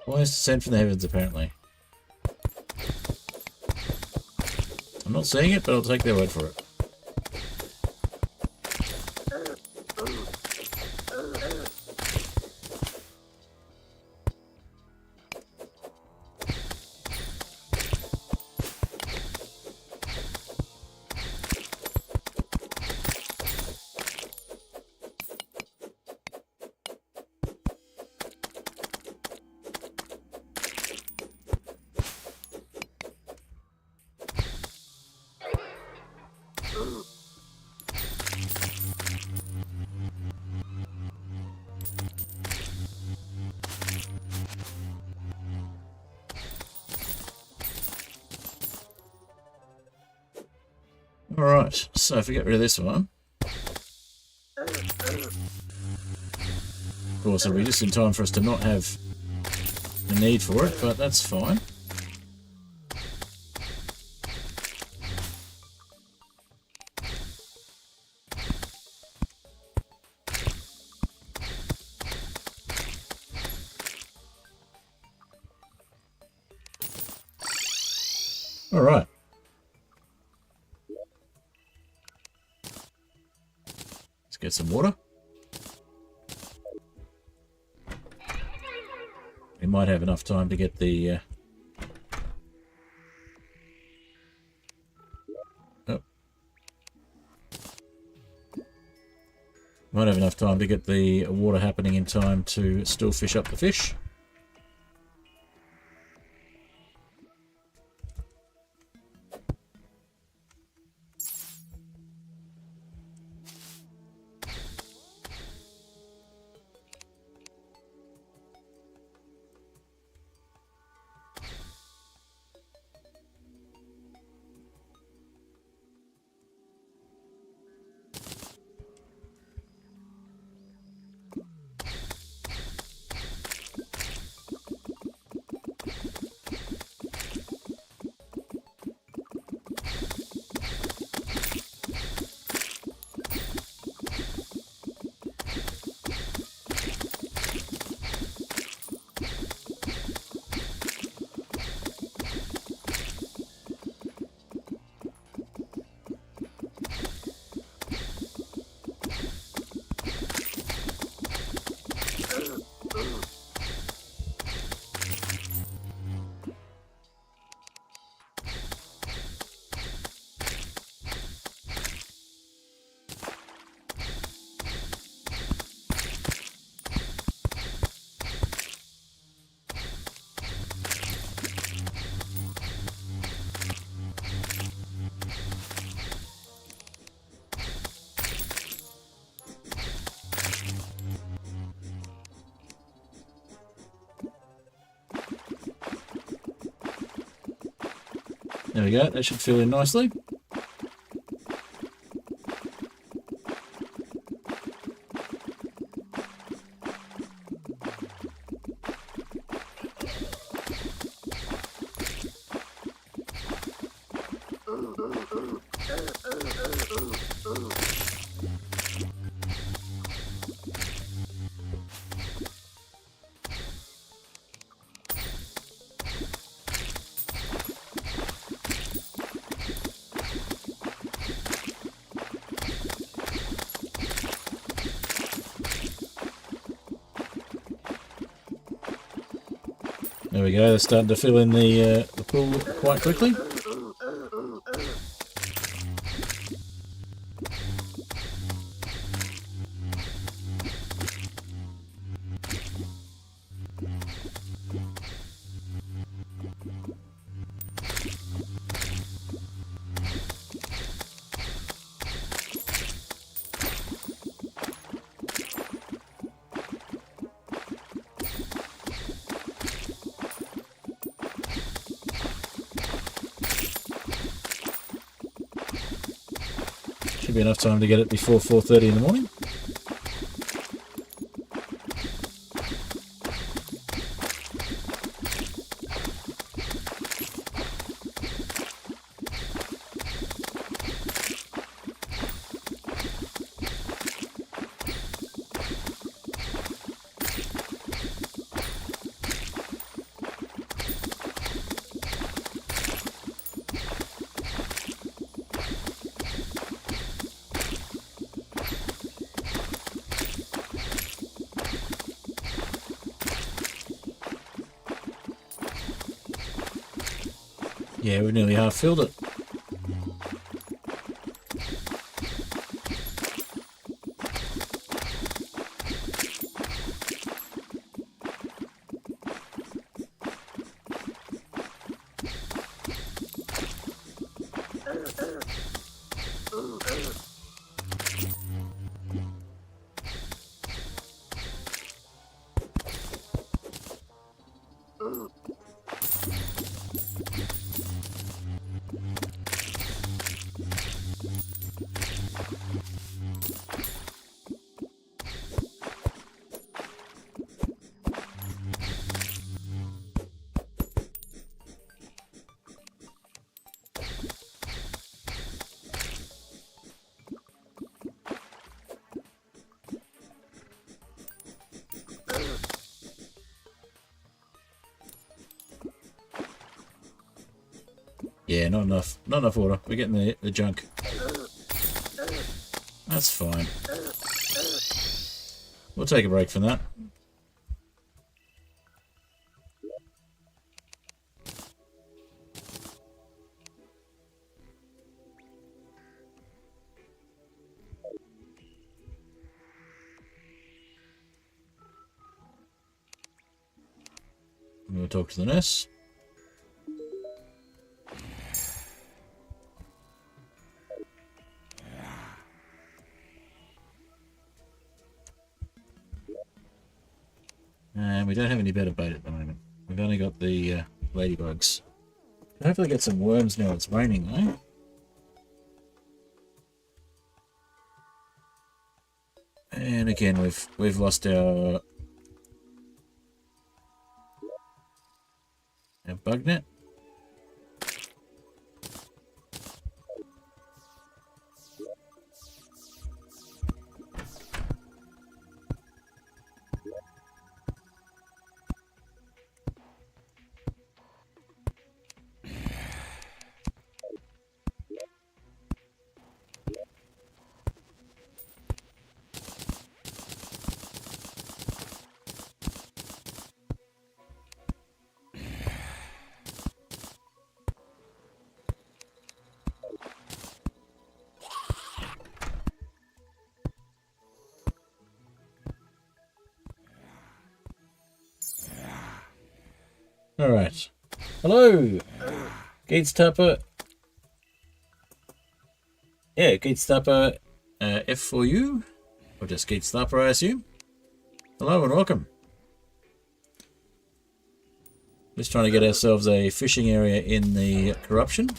Why is descent from the heavens, apparently? I'm not seeing it, but I'll take their word for it. Alright, so if we get rid of this one, of course it'll be just in time for us to not have the need for it, but that's fine. Alright. Get some water. We might have enough time to get the might have enough time to get the water happening in time to still fish up the fish. There we go. That should fill in nicely. There we go, they're starting to fill in the pool quite quickly. Should be enough time to get it before 4:30 in the morning. Yeah, we nearly half filled it. Yeah, not enough. Not enough water. We're getting the junk. That's fine. We'll take a break from that. We'll talk to the nurse. And we don't have any better bait at the moment. We've only got the ladybugs. Hopefully get some worms now it's raining, though. And again, we've lost our bug net. All right. Hello, Gates Tapper. Yeah, Gates Tapper F for you, or just Gates Tapper, I assume. Hello and welcome. Just trying to get ourselves a fishing area in the corruption.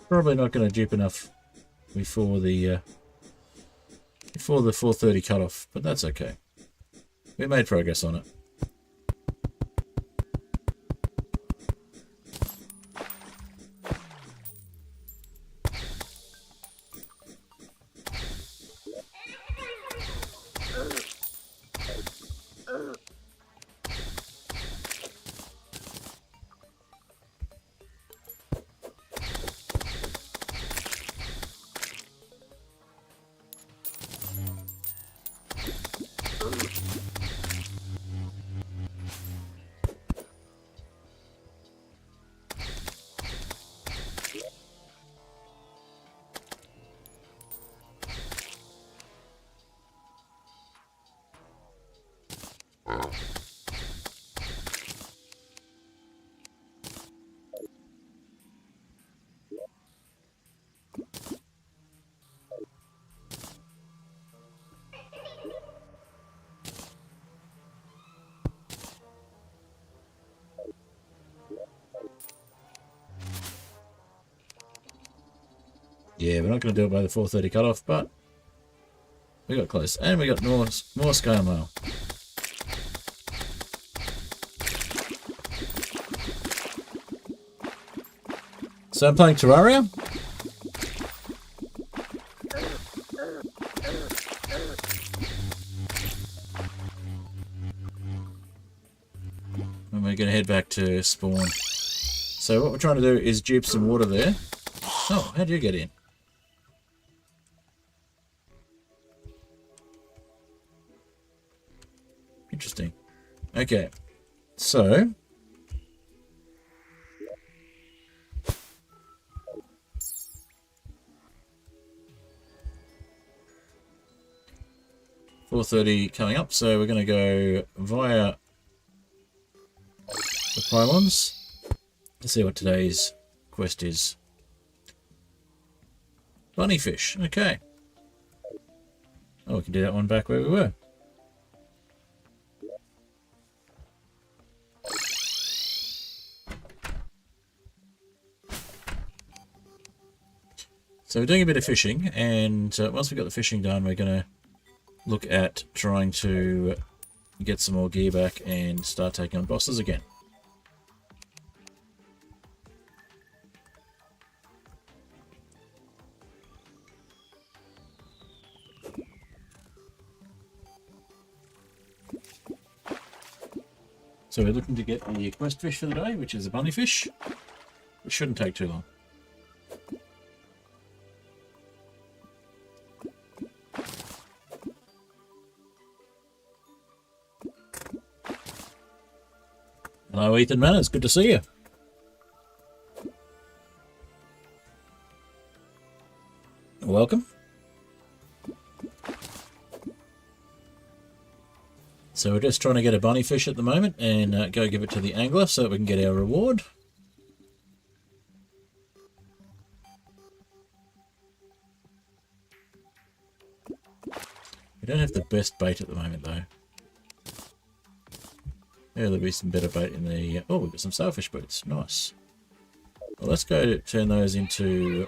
Probably not going to dupe enough before the 4:30 cutoff, but that's okay. We made progress on it. Yeah, we're not going to do it by the 4:30 cutoff, but we got close. And we got more scale mail. So I'm playing Terraria. And we're going to head back to spawn. So what we're trying to do is dupe some water there. Oh, how do you get in? Interesting. Okay, so $4:30 coming up, so we're going to go via the pylons to see what today's quest is. Bunnyfish, okay. Oh, we can do that one back where we were. So we're doing a bit of fishing, and once we've got the fishing done, we're going to look at trying to get some more gear back and start taking on bosses again. So we're looking to get the quest fish for the day, which is a bunnyfish. It shouldn't take too long. Hello, Ethan Manners. Good to see you. Welcome. So we're just trying to get a bunnyfish at the moment and go give it to the angler so that we can get our reward. We don't have the best bait at the moment though. Yeah, there'll be some better bait in the... oh, we've got some sailfish boots. Nice. Well, let's go turn those into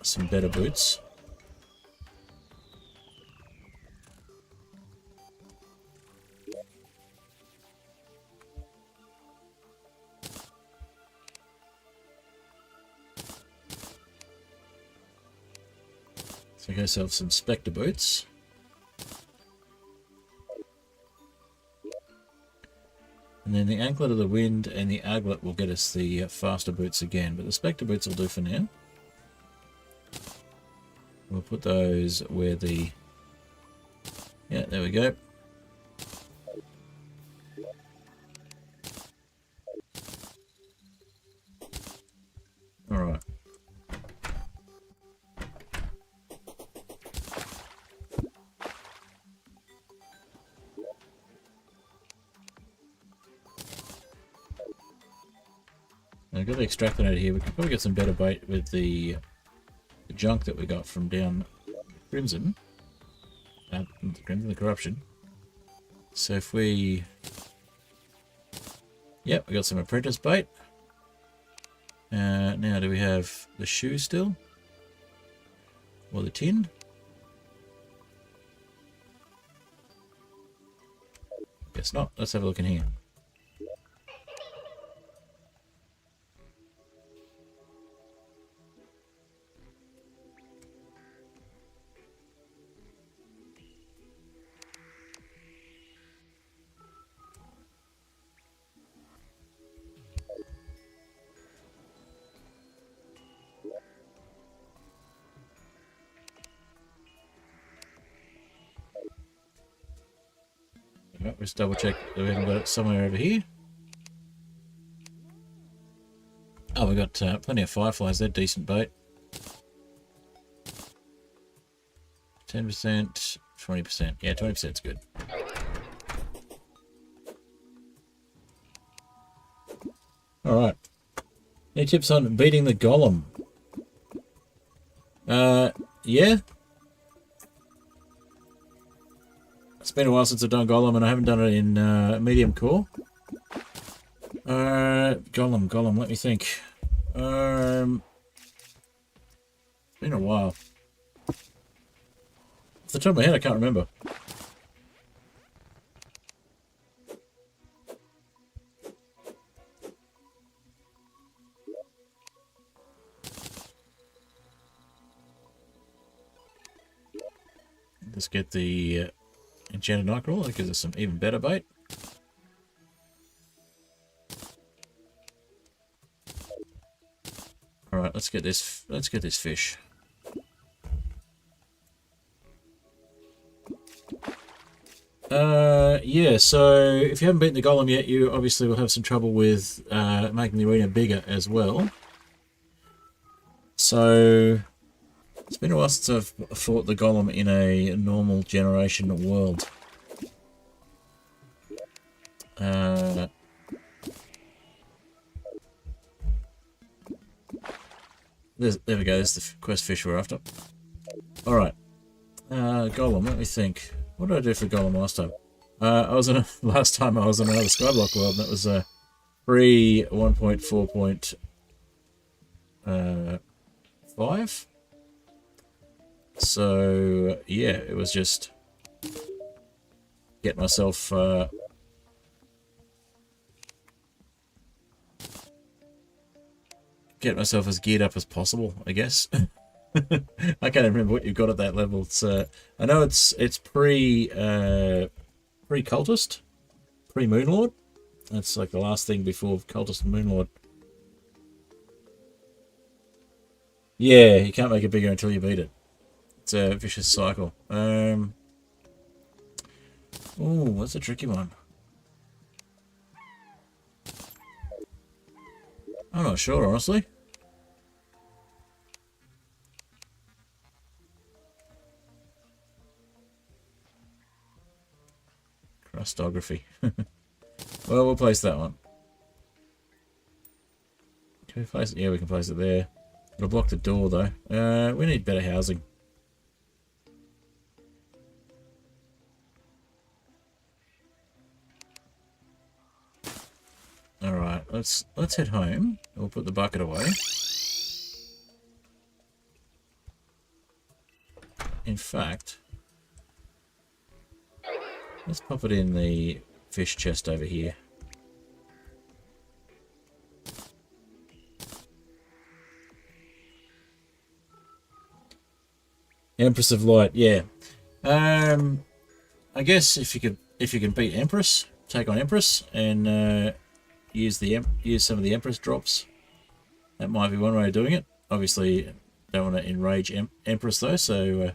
some better boots. Make ourselves some Spectre boots. And then the Anklet of the Wind and the Aglet will get us the faster boots again. But the Spectre boots will do for now. We'll put those where the... Yeah, there we go. Alright. I've got the extractor out of here. We can probably get some better bait with the junk that we got from down Crimson. The Corruption. So if we... Yep, we got some apprentice bait. Now do we have the shoe still? Or the tin? Guess not. Let's have a look in here. Let's double check that we haven't got it somewhere over here. Oh, we got plenty of fireflies. They're decent bait. 10%, 20%. Yeah, 20% is good. Alright. Any tips on beating the golem? Yeah. It's been a while since I've done golem, and I haven't done it in medium core. Golem, let me think. It's been a while. Off the top of my head, I can't remember. Let's get the enchanted nightcrawler. That gives us some even better bait. All right, let's get this. Let's get this fish. Yeah. So if you haven't beaten the golem yet, you obviously will have some trouble with making the arena bigger as well. So it's been a while since I've fought the golem in a normal generation world. There we go, there's the quest fish we're after. Alright. Golem, let me think. What did I do for golem last time? Last time I was on another Skyblock world, and that was pre 1.4.5. So yeah, it was just get myself as geared up as possible, I guess. I can't remember what you've got at that level. It's I know it's pre cultist, pre Moonlord. That's like the last thing before cultist and Moonlord. Yeah, you can't make it bigger until you beat it. It's a vicious cycle. Oh, that's a tricky one. I'm not sure, honestly. Crustography. Well, we'll place that one. Can we place it? Yeah, we can place it there. It'll block the door, though. We need better housing. Alright, let's head home. We'll put the bucket away. In fact, let's pop it in the fish chest over here. Empress of Light, yeah. I guess if you can beat Empress, take on Empress and use some of the Empress drops. That might be one way of doing it. Obviously, don't want to enrage Empress though, so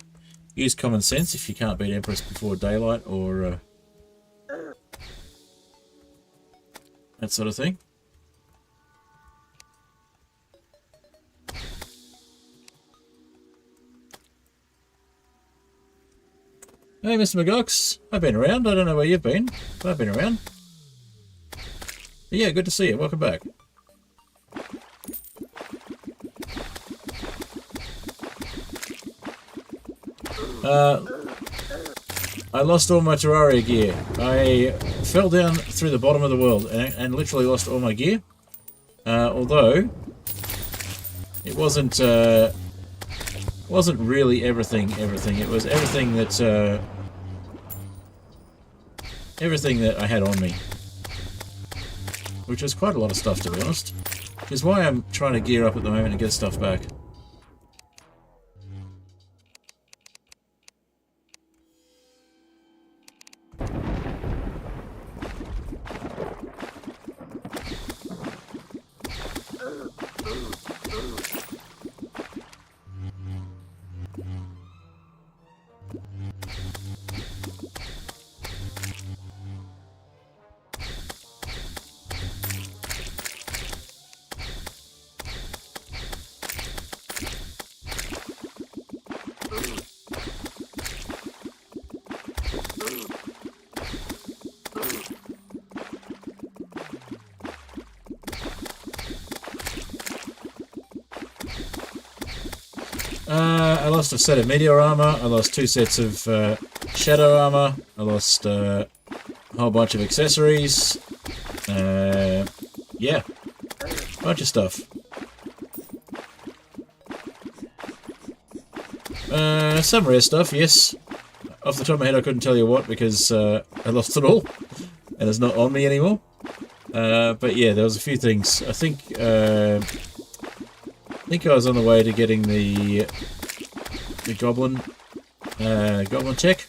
use common sense if you can't beat Empress before daylight or that sort of thing. Hey, Mr. McGox. I've been around. I don't know where you've been, but I've been around. But yeah, good to see you. Welcome back. I lost all my Terraria gear. I fell down through the bottom of the world and literally lost all my gear. Although it wasn't really everything. It was everything that I had on me, which was quite a lot of stuff, to be honest. Which is why I'm trying to gear up at the moment and get stuff back. I lost a set of meteor armor, I lost 2 sets of shadow armor, I lost a whole bunch of accessories, yeah, bunch of stuff. Some rare stuff, yes. Off the top of my head I couldn't tell you what because I lost it all and it's not on me anymore. But yeah, there was a few things. I think I was on the way to getting the goblin tech,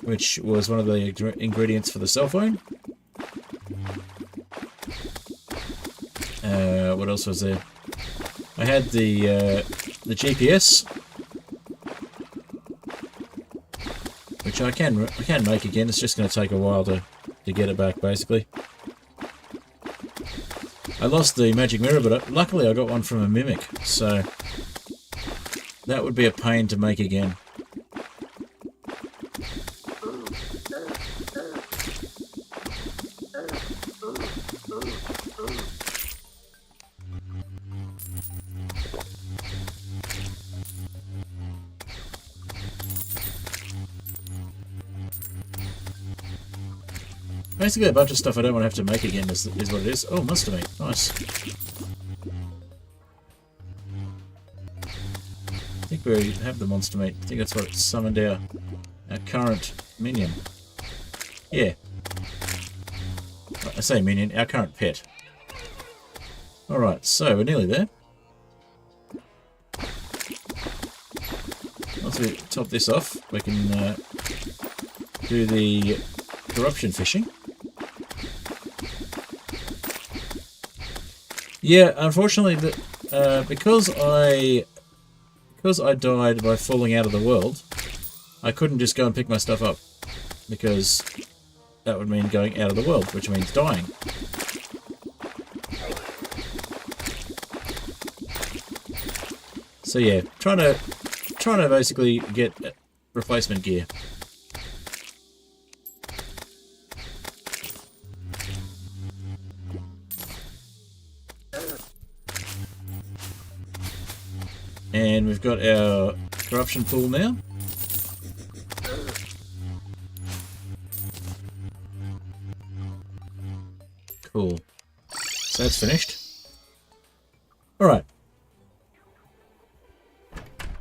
which was one of the ingredients for the cell phone. What else was there? I had the GPS, which I can make again. It's just going to take a while to get it back, basically. I lost the magic mirror, but luckily I got one from a mimic, so that would be a pain to make again. Basically a bunch of stuff I don't want to have to make again is what it is. Oh, monster meat. Nice. I think we have the monster meat. I think that's what summoned our current minion. Yeah. I say minion, our current pet. Alright, so we're nearly there. Once we top this off, we can do the corruption fishing. Yeah, unfortunately, because I died by falling out of the world, I couldn't just go and pick my stuff up, because that would mean going out of the world, which means dying. So yeah, trying to basically get replacement gear. And we've got our corruption pool now. Cool. So that's finished. Alright.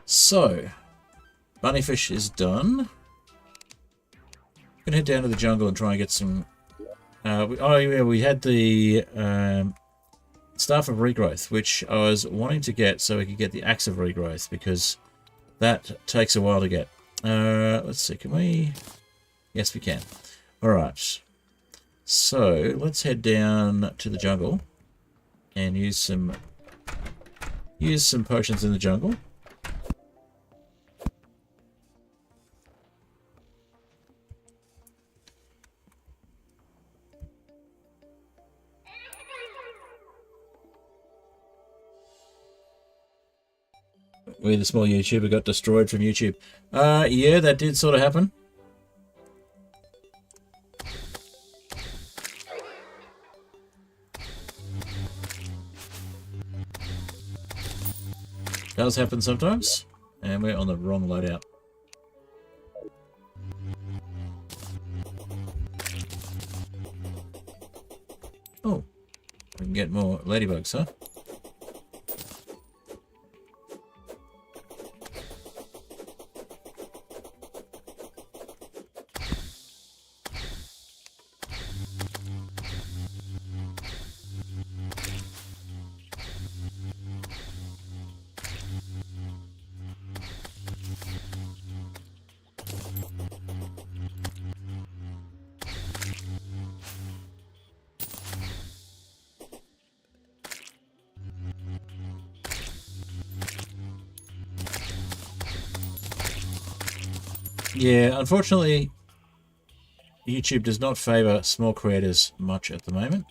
So, bunnyfish is done. I'm gonna head down to the jungle and try and get some... we had the Staff of Regrowth, which I was wanting to get so we could get the Axe of Regrowth, because That takes a while to get. Let's see, can we? Yes, we can. Alright. So, let's head down to the jungle and use some potions in the jungle. We, the small YouTuber, got destroyed from YouTube. Yeah, that did sort of happen. Does happen sometimes. And we're on the wrong loadout. Oh, we can get more ladybugs, huh? Yeah, unfortunately, YouTube does not favour small creators much at the moment,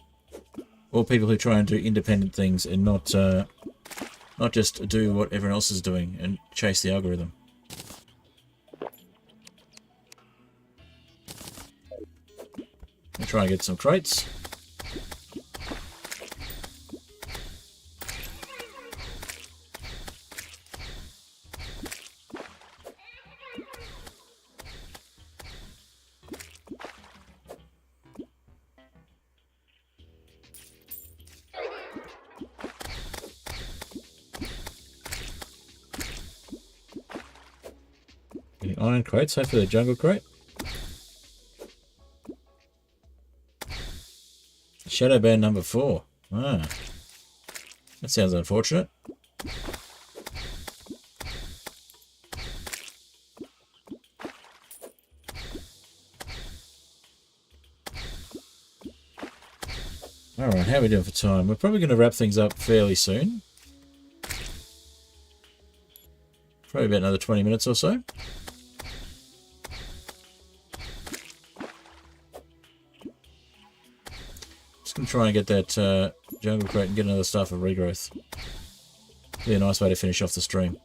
or people who try and do independent things and not just do what everyone else is doing and chase the algorithm. I'll try and get some crates. The iron crates, hopefully the jungle crate. Shadow band number 4. Ah, that sounds unfortunate. Alright, how are we doing for time? We're probably going to wrap things up fairly soon. Probably about another 20 minutes or so. Just going to try and get that jungle crate and get another staff of regrowth. Be a nice way to finish off the stream.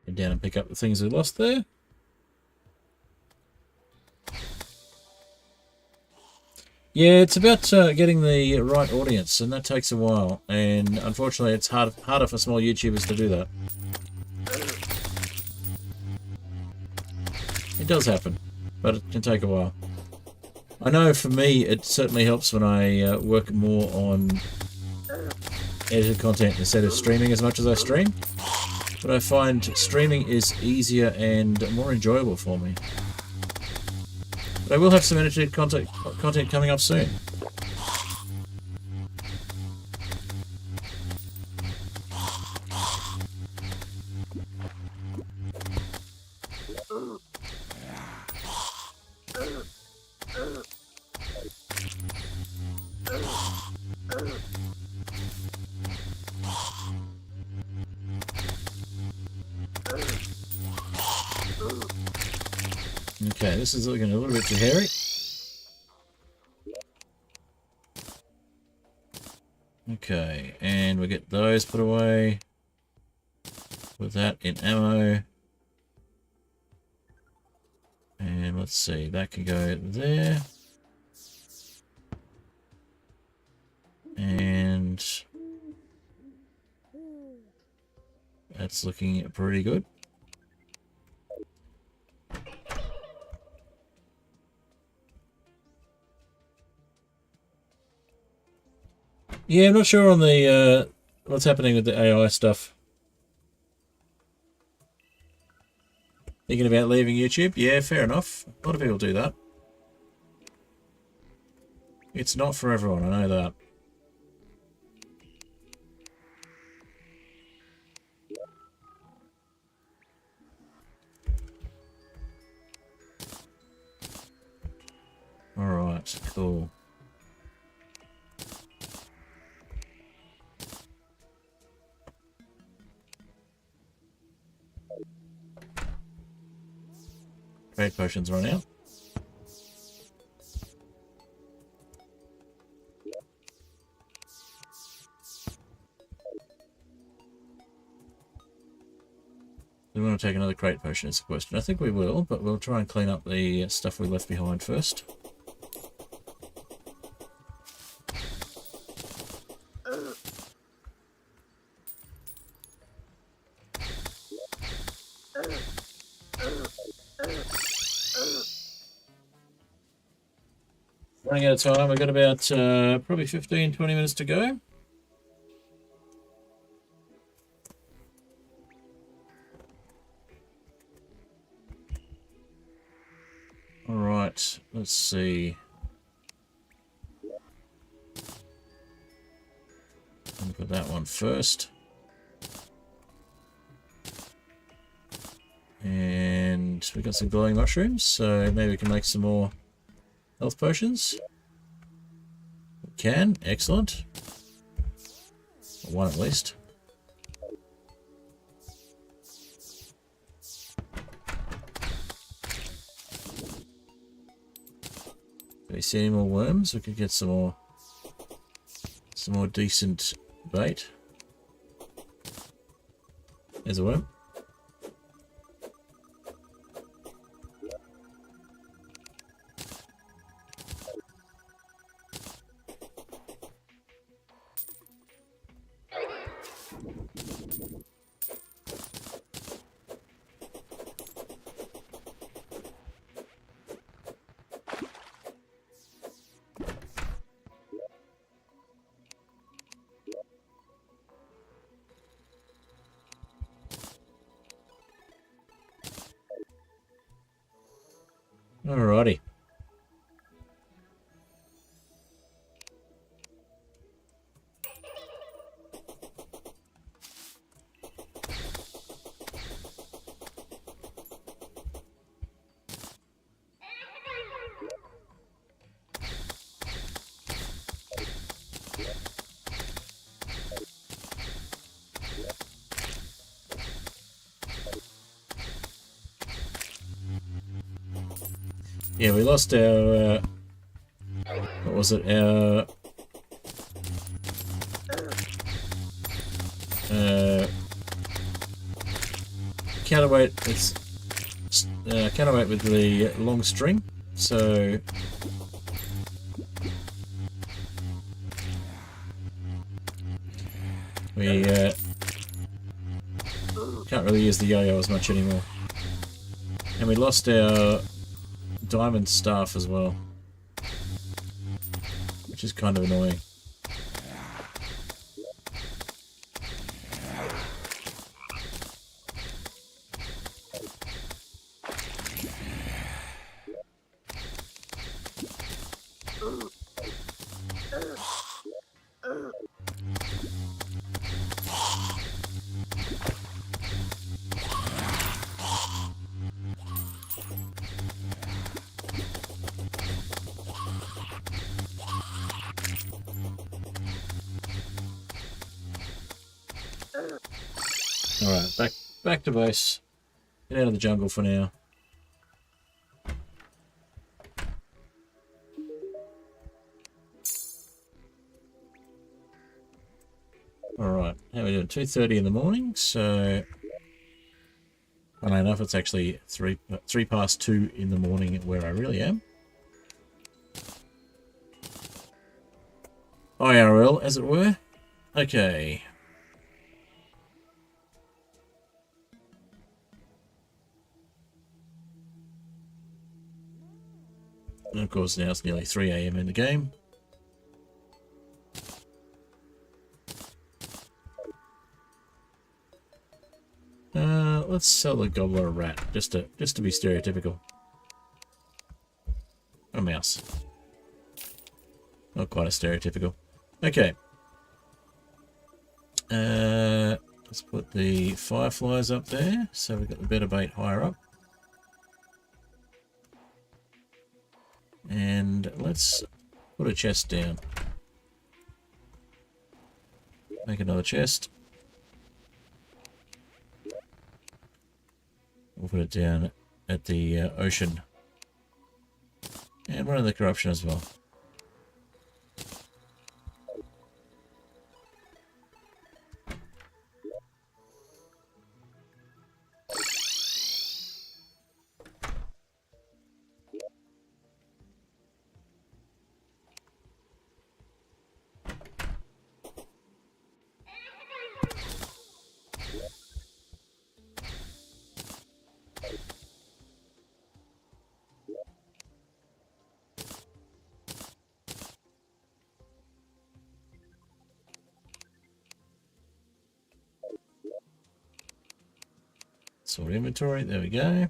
Head down and pick up the things we lost there. Yeah, it's about getting the right audience, and that takes a while. And unfortunately, it's harder for small YouTubers to do that. It does happen, but it can take a while. I know for me, it certainly helps when I work more on edited content instead of streaming as much as I stream. But I find streaming is easier and more enjoyable for me. But I will have some edited content coming up soon. Okay, this is looking a little bit too hairy. Okay, and we get those put away. With that in ammo. And let's see, that can go there. And that's looking pretty good. Yeah, I'm not sure on the what's happening with the AI stuff. Thinking about leaving YouTube? Yeah, fair enough. A lot of people do that. It's not for everyone, I know that. Alright, cool. Trade potions run out. Do we want to take another crate potion is the question. I think we will, but we'll try and clean up the stuff we left behind first. Running out of time, we've got about probably 15-20 minutes to go. Alright, let's see. Look at that one first. And we got some glowing mushrooms, so maybe we can make some more health potions. We can, excellent. One at least. Do we see any more worms? We could get some more decent bait. There's a worm. Alrighty. Yeah, we lost our, what was it, our, counterweight, it's, counterweight with the long string, so, we, can't really use the yo-yo as much anymore. And we lost our diamond staff as well, which is kind of annoying. Alright, back to base. Get out of the jungle for now. Alright, how are we doing? 2:30 in the morning, so... Funnily enough, it's actually 3 past 2 in the morning where I really am. IRL, as it were. Okay. And of course now it's nearly 3 AM in the game. Let's sell the gobbler a rat, just to be stereotypical. A mouse. Not quite as stereotypical. Okay. Let's put the fireflies up there, so we've got the better bait higher up. And let's put a chest down. Make another chest. We'll put it down at the ocean. And one of the corruption as well. Sort inventory, there we go.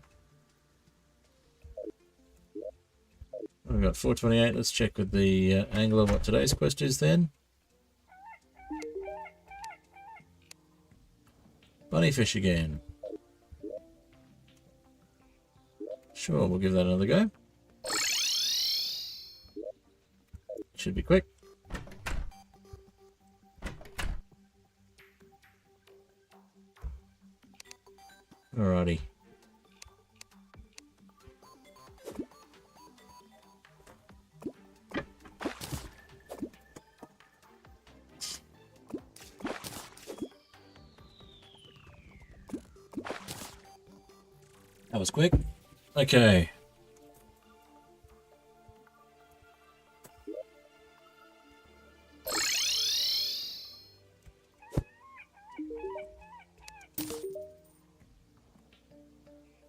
We've got 428. Let's check with the angler what today's quest is then. Bunnyfish again. Sure, we'll give that another go. Should be quick. Alrighty. That was quick. Okay.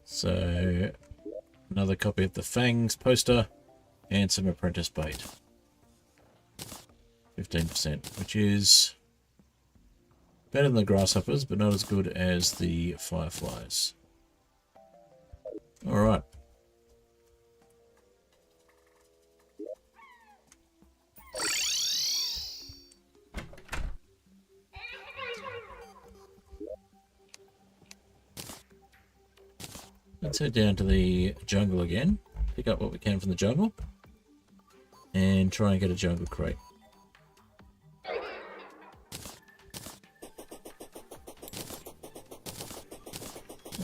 So, another copy of the Fangs poster and some apprentice bait. 15%, which is better than the grasshoppers, but not as good as the fireflies. Alright. Let's head down to the jungle again, pick up what we can from the jungle, and try and get a jungle crate.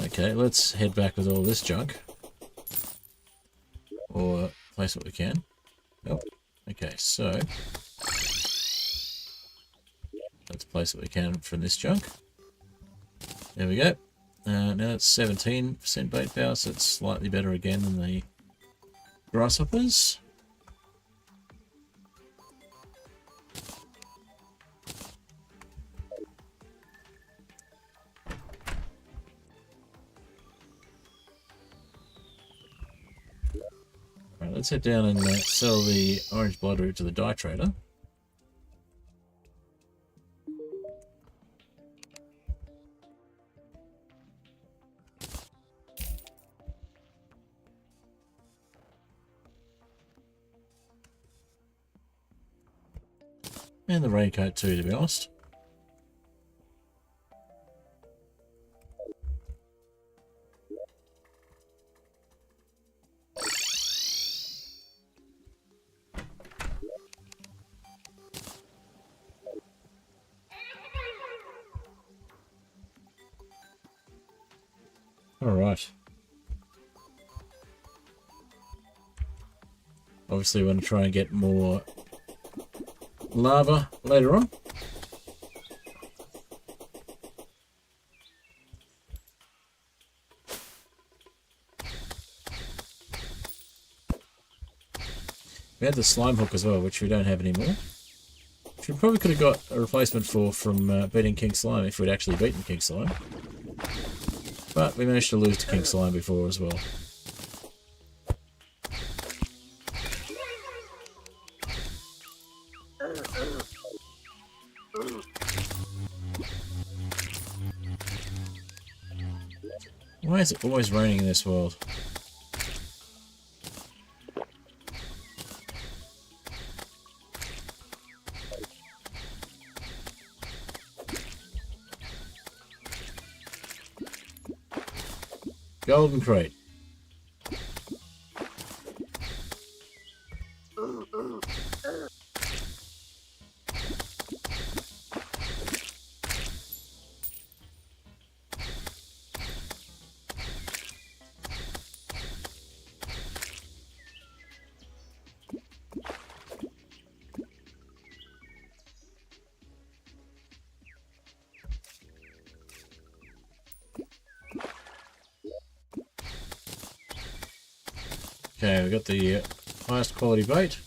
Okay, let's head back with all this junk, or place what we can. Oh, okay, so let's place what we can from this junk. There we go. Now it's 17% bait power, so it's slightly better again than the grasshoppers. Alright, let's head down and sell the orange bloodroot to the dye trader. And the raincoat too, to be honest. Alright. Obviously, we want to try and get more lava later on. We had the slime hook as well, which we don't have anymore. Which we probably could have got a replacement for from beating King Slime if we'd actually beaten King Slime. But we managed to lose to King Slime before as well. Why is it always raining in this world? Golden crate. Okay, we got the highest quality bait.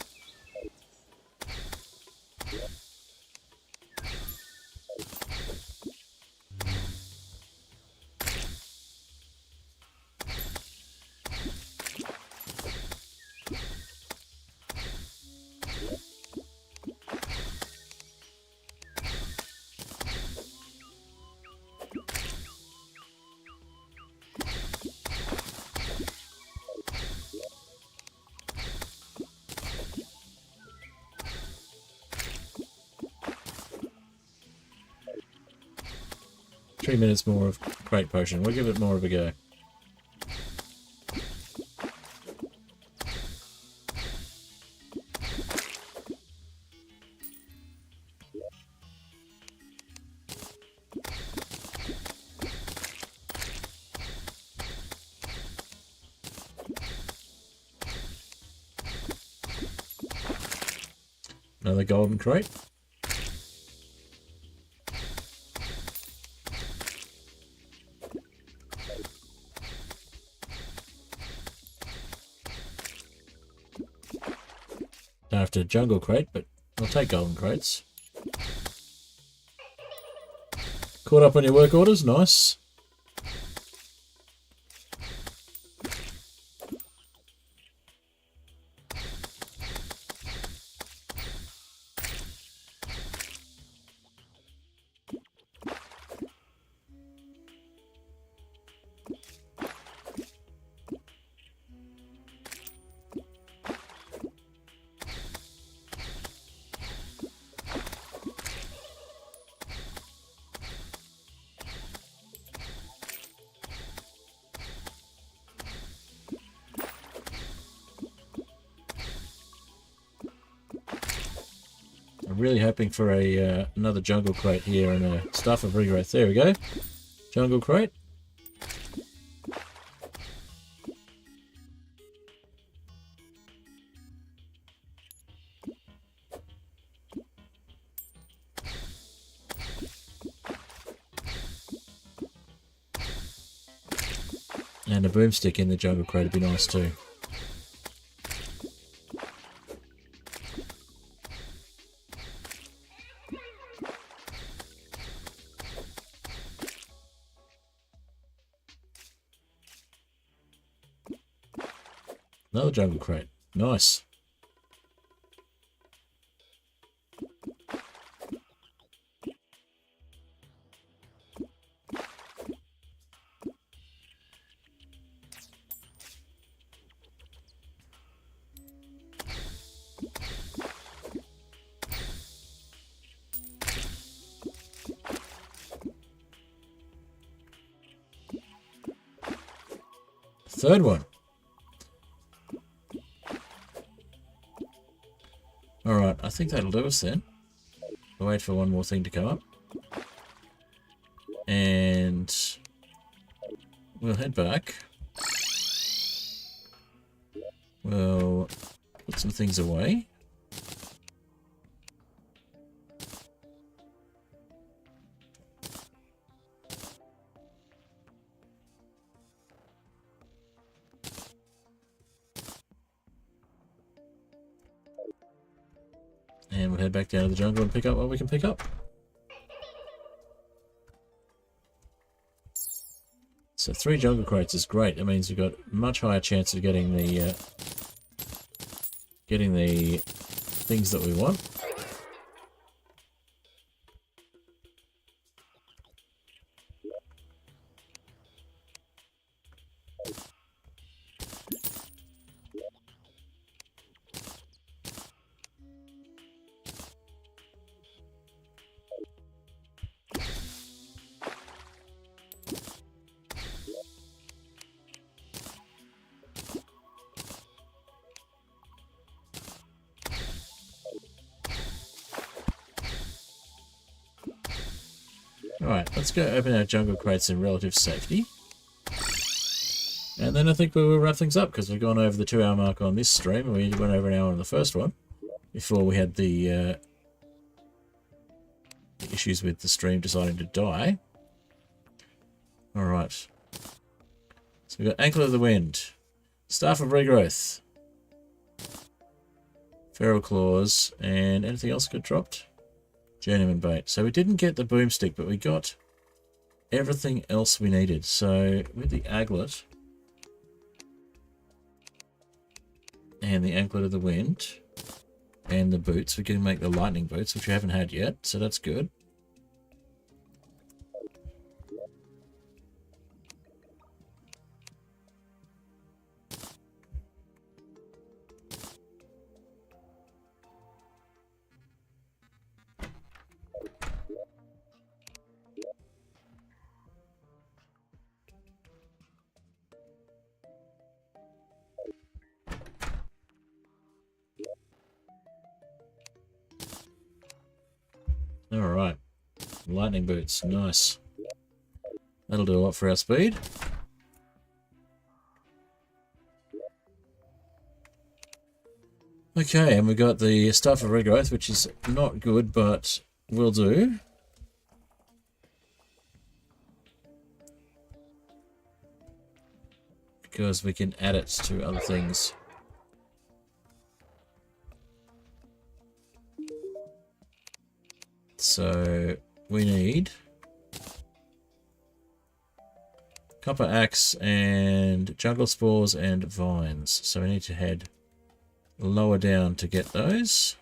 Three minutes more of crate potion. We'll give it more of a go. Another golden crate. After jungle crate, but I'll take golden crates. Caught up on your work orders, nice. I'm really hoping for a another jungle crate here and a staff of regrowth. There we go. Jungle crate. And a boomstick in the jungle crate would be nice too. Another jungle crate. Nice. Third one. Alright, I think that'll do us then. We'll wait for one more thing to come up. And we'll head back. We'll put some things away. And we'll head back down to the jungle and pick up what we can pick up. So 3 jungle crates is great. That means we've got a much higher chance of getting the things that we want. Alright, let's go open our jungle crates in relative safety. And then I think we will wrap things up, because we've gone over the 2-hour mark on this stream, and we went over an hour on the first one, before we had the issues with the stream deciding to die. Alright. So we've got Anklet of the Wind, Staff of Regrowth, Feral Claws, and anything else got dropped? Journeyman Bait. So we didn't get the boomstick, but we got everything else we needed. So with the aglet and the Anklet of the Wind and the boots, we can make the lightning boots, which we haven't had yet, so that's good. Alright, lightning boots, nice. That'll do a lot for our speed. Okay, and we got the Staff of Regrowth, which is not good, but will do. Because we can add it to other things. So we need Copper Axe and Jungle Spores and Vines. So we need to head lower down to get those.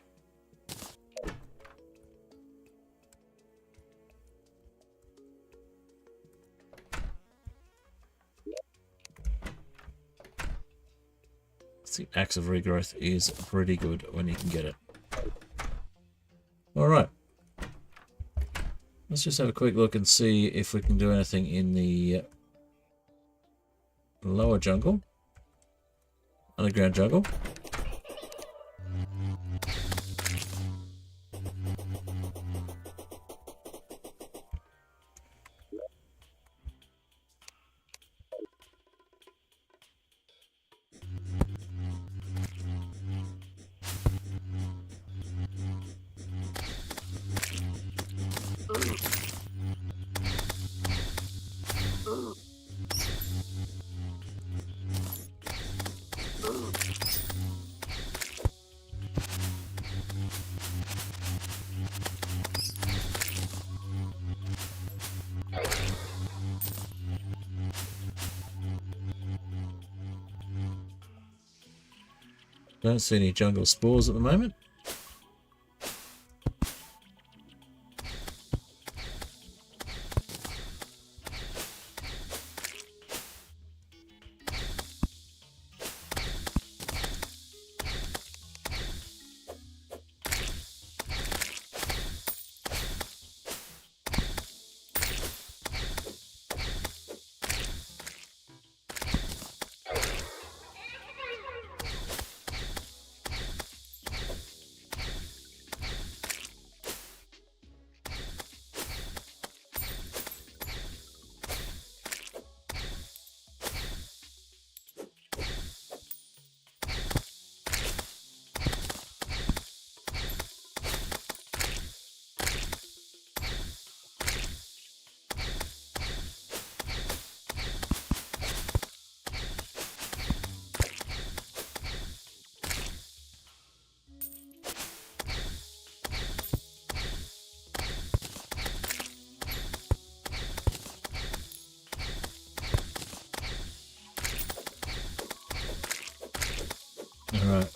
The Axe of Regrowth is pretty good when you can get it. Alright. Let's just have a quick look and see if we can do anything in the lower jungle. Underground jungle. Don't see any jungle spores at the moment.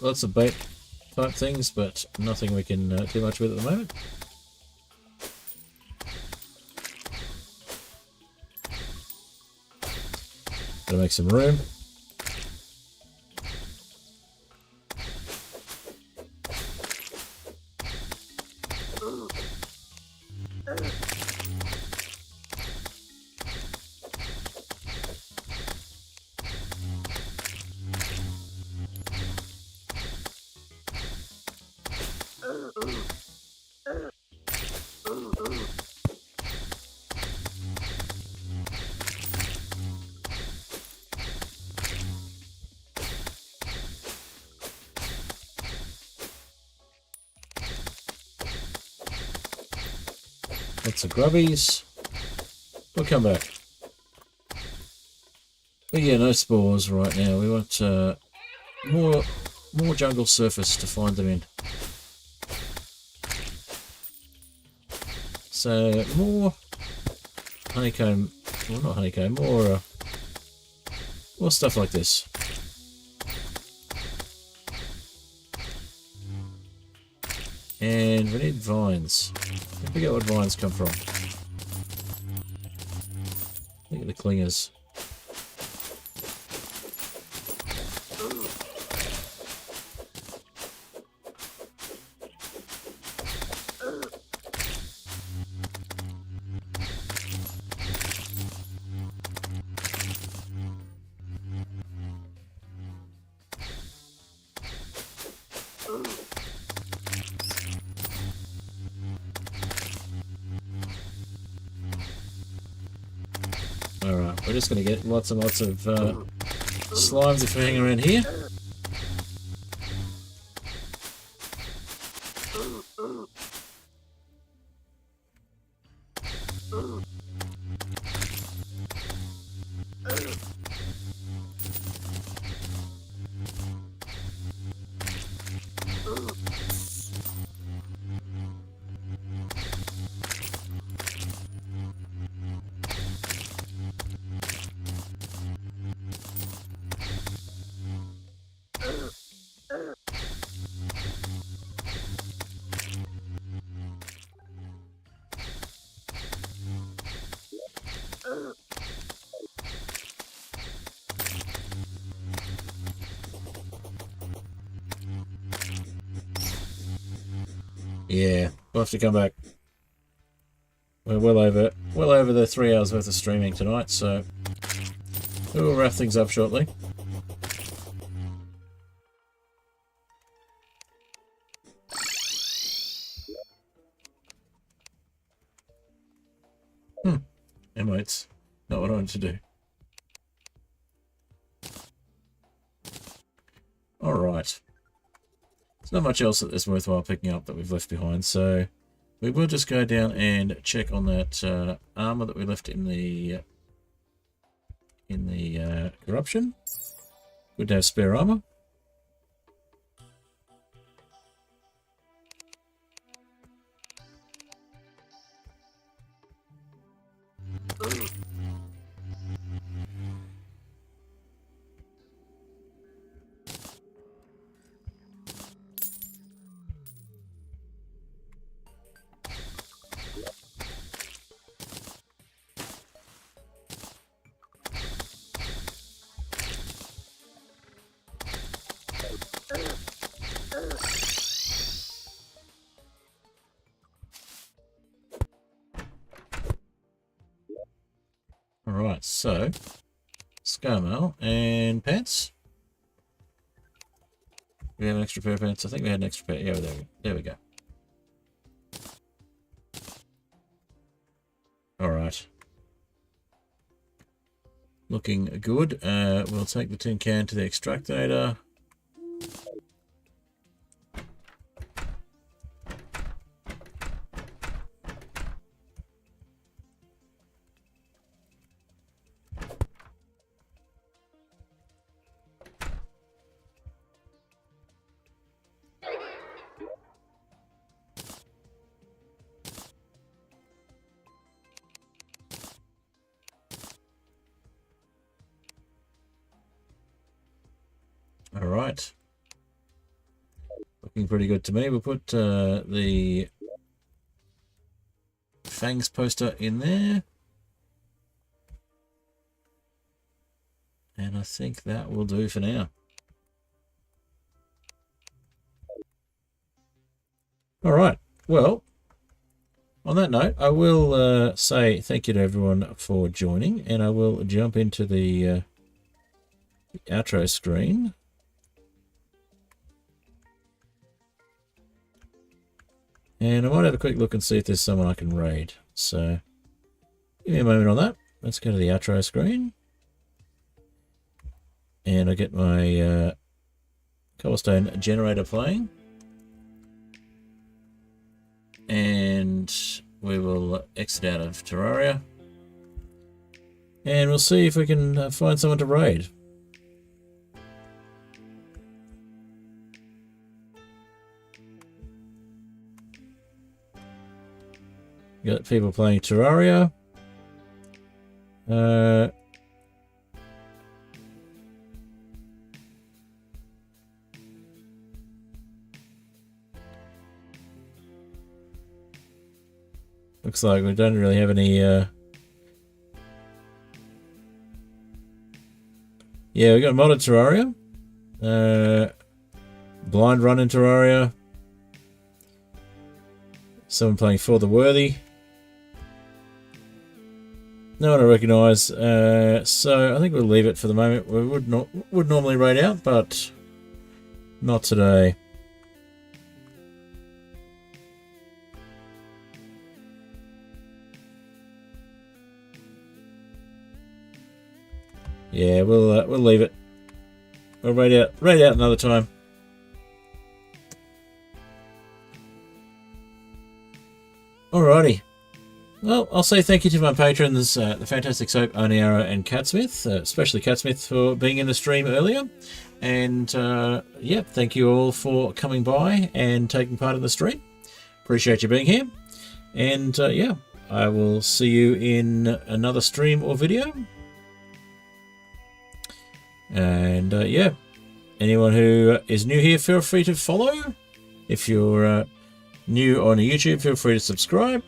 lots of bait type things, but nothing we can do much with at the moment. Gotta make some room. Lots of grubbies. We'll come back. But yeah, no spores right now. We want more jungle surface to find them in. So more honeycomb, well not honeycomb, more stuff like this. And we need vines. I forget what vines come from. Look at the clingers. Alright, we're just going to get lots and lots of slimes if we hang around here. Yeah, we'll have to come back. We're well over the 3 hours worth of streaming tonight, so we'll wrap things up shortly. Anyway, it's not what I wanted to do. Alright. There's not much else that is worthwhile picking up that we've left behind, so we will just go down and check on that armor that we left in the corruption. Good to have spare armor. Alright, so Scarmail and pants. We have an extra pair of pants. I think we had an extra pair. Yeah, there we go. Alright. Looking good. We'll take the tin can to the extractor. looking pretty good to me. We'll put the Fangs poster in there. And I think that will do for now. All right. Well, on that note, I will say thank you to everyone for joining, and I will jump into the outro screen. And I might have a quick look and see if there's someone I can raid. So, give me a moment on that. Let's go to the outro screen. And I get my cobblestone generator playing. And we will exit out of Terraria. And we'll see if we can find someone to raid. Got people playing Terraria. Looks like we don't really have any... Yeah, we got modded Terraria. Blind run in Terraria. Someone playing For the Worthy. No one I recognise. So I think we'll leave it for the moment. We would normally raid out, but not today. Yeah, we'll leave it. We'll raid out another time. Alrighty. Well, I'll say thank you to my patrons, the Fantastic Soap, Oniara, and Catsmith, especially Catsmith for being in the stream earlier. And yeah, thank you all for coming by and taking part in the stream. Appreciate you being here. And yeah, I will see you in another stream or video. And yeah, anyone who is new here, feel free to follow. If you're new on YouTube, feel free to subscribe.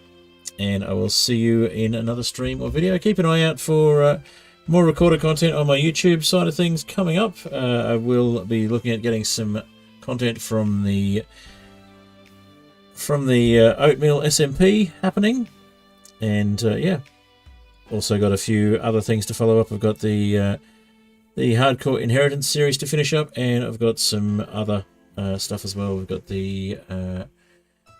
And I will see you in another stream or video. Keep an eye out for more recorded content on my YouTube side of things coming up. I will be looking at getting some content from the Oatmeal SMP happening. And yeah, also got a few other things to follow up. I've got the Hardcore Inheritance series to finish up, and I've got some other stuff as well. We've got the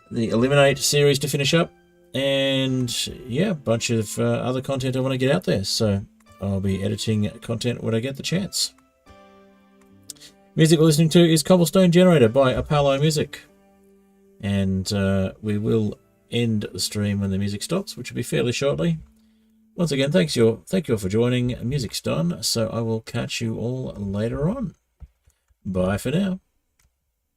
Eliminate series to finish up, and yeah, a bunch of other content I want to get out there. So I'll be editing content when I get the chance. Music we're listening to is Cobblestone Generator by Apollo Music, and we will end the stream when the music stops, which will be fairly shortly. Once again, thank you all for joining. Music's done, so I will catch you all later on. Bye for now.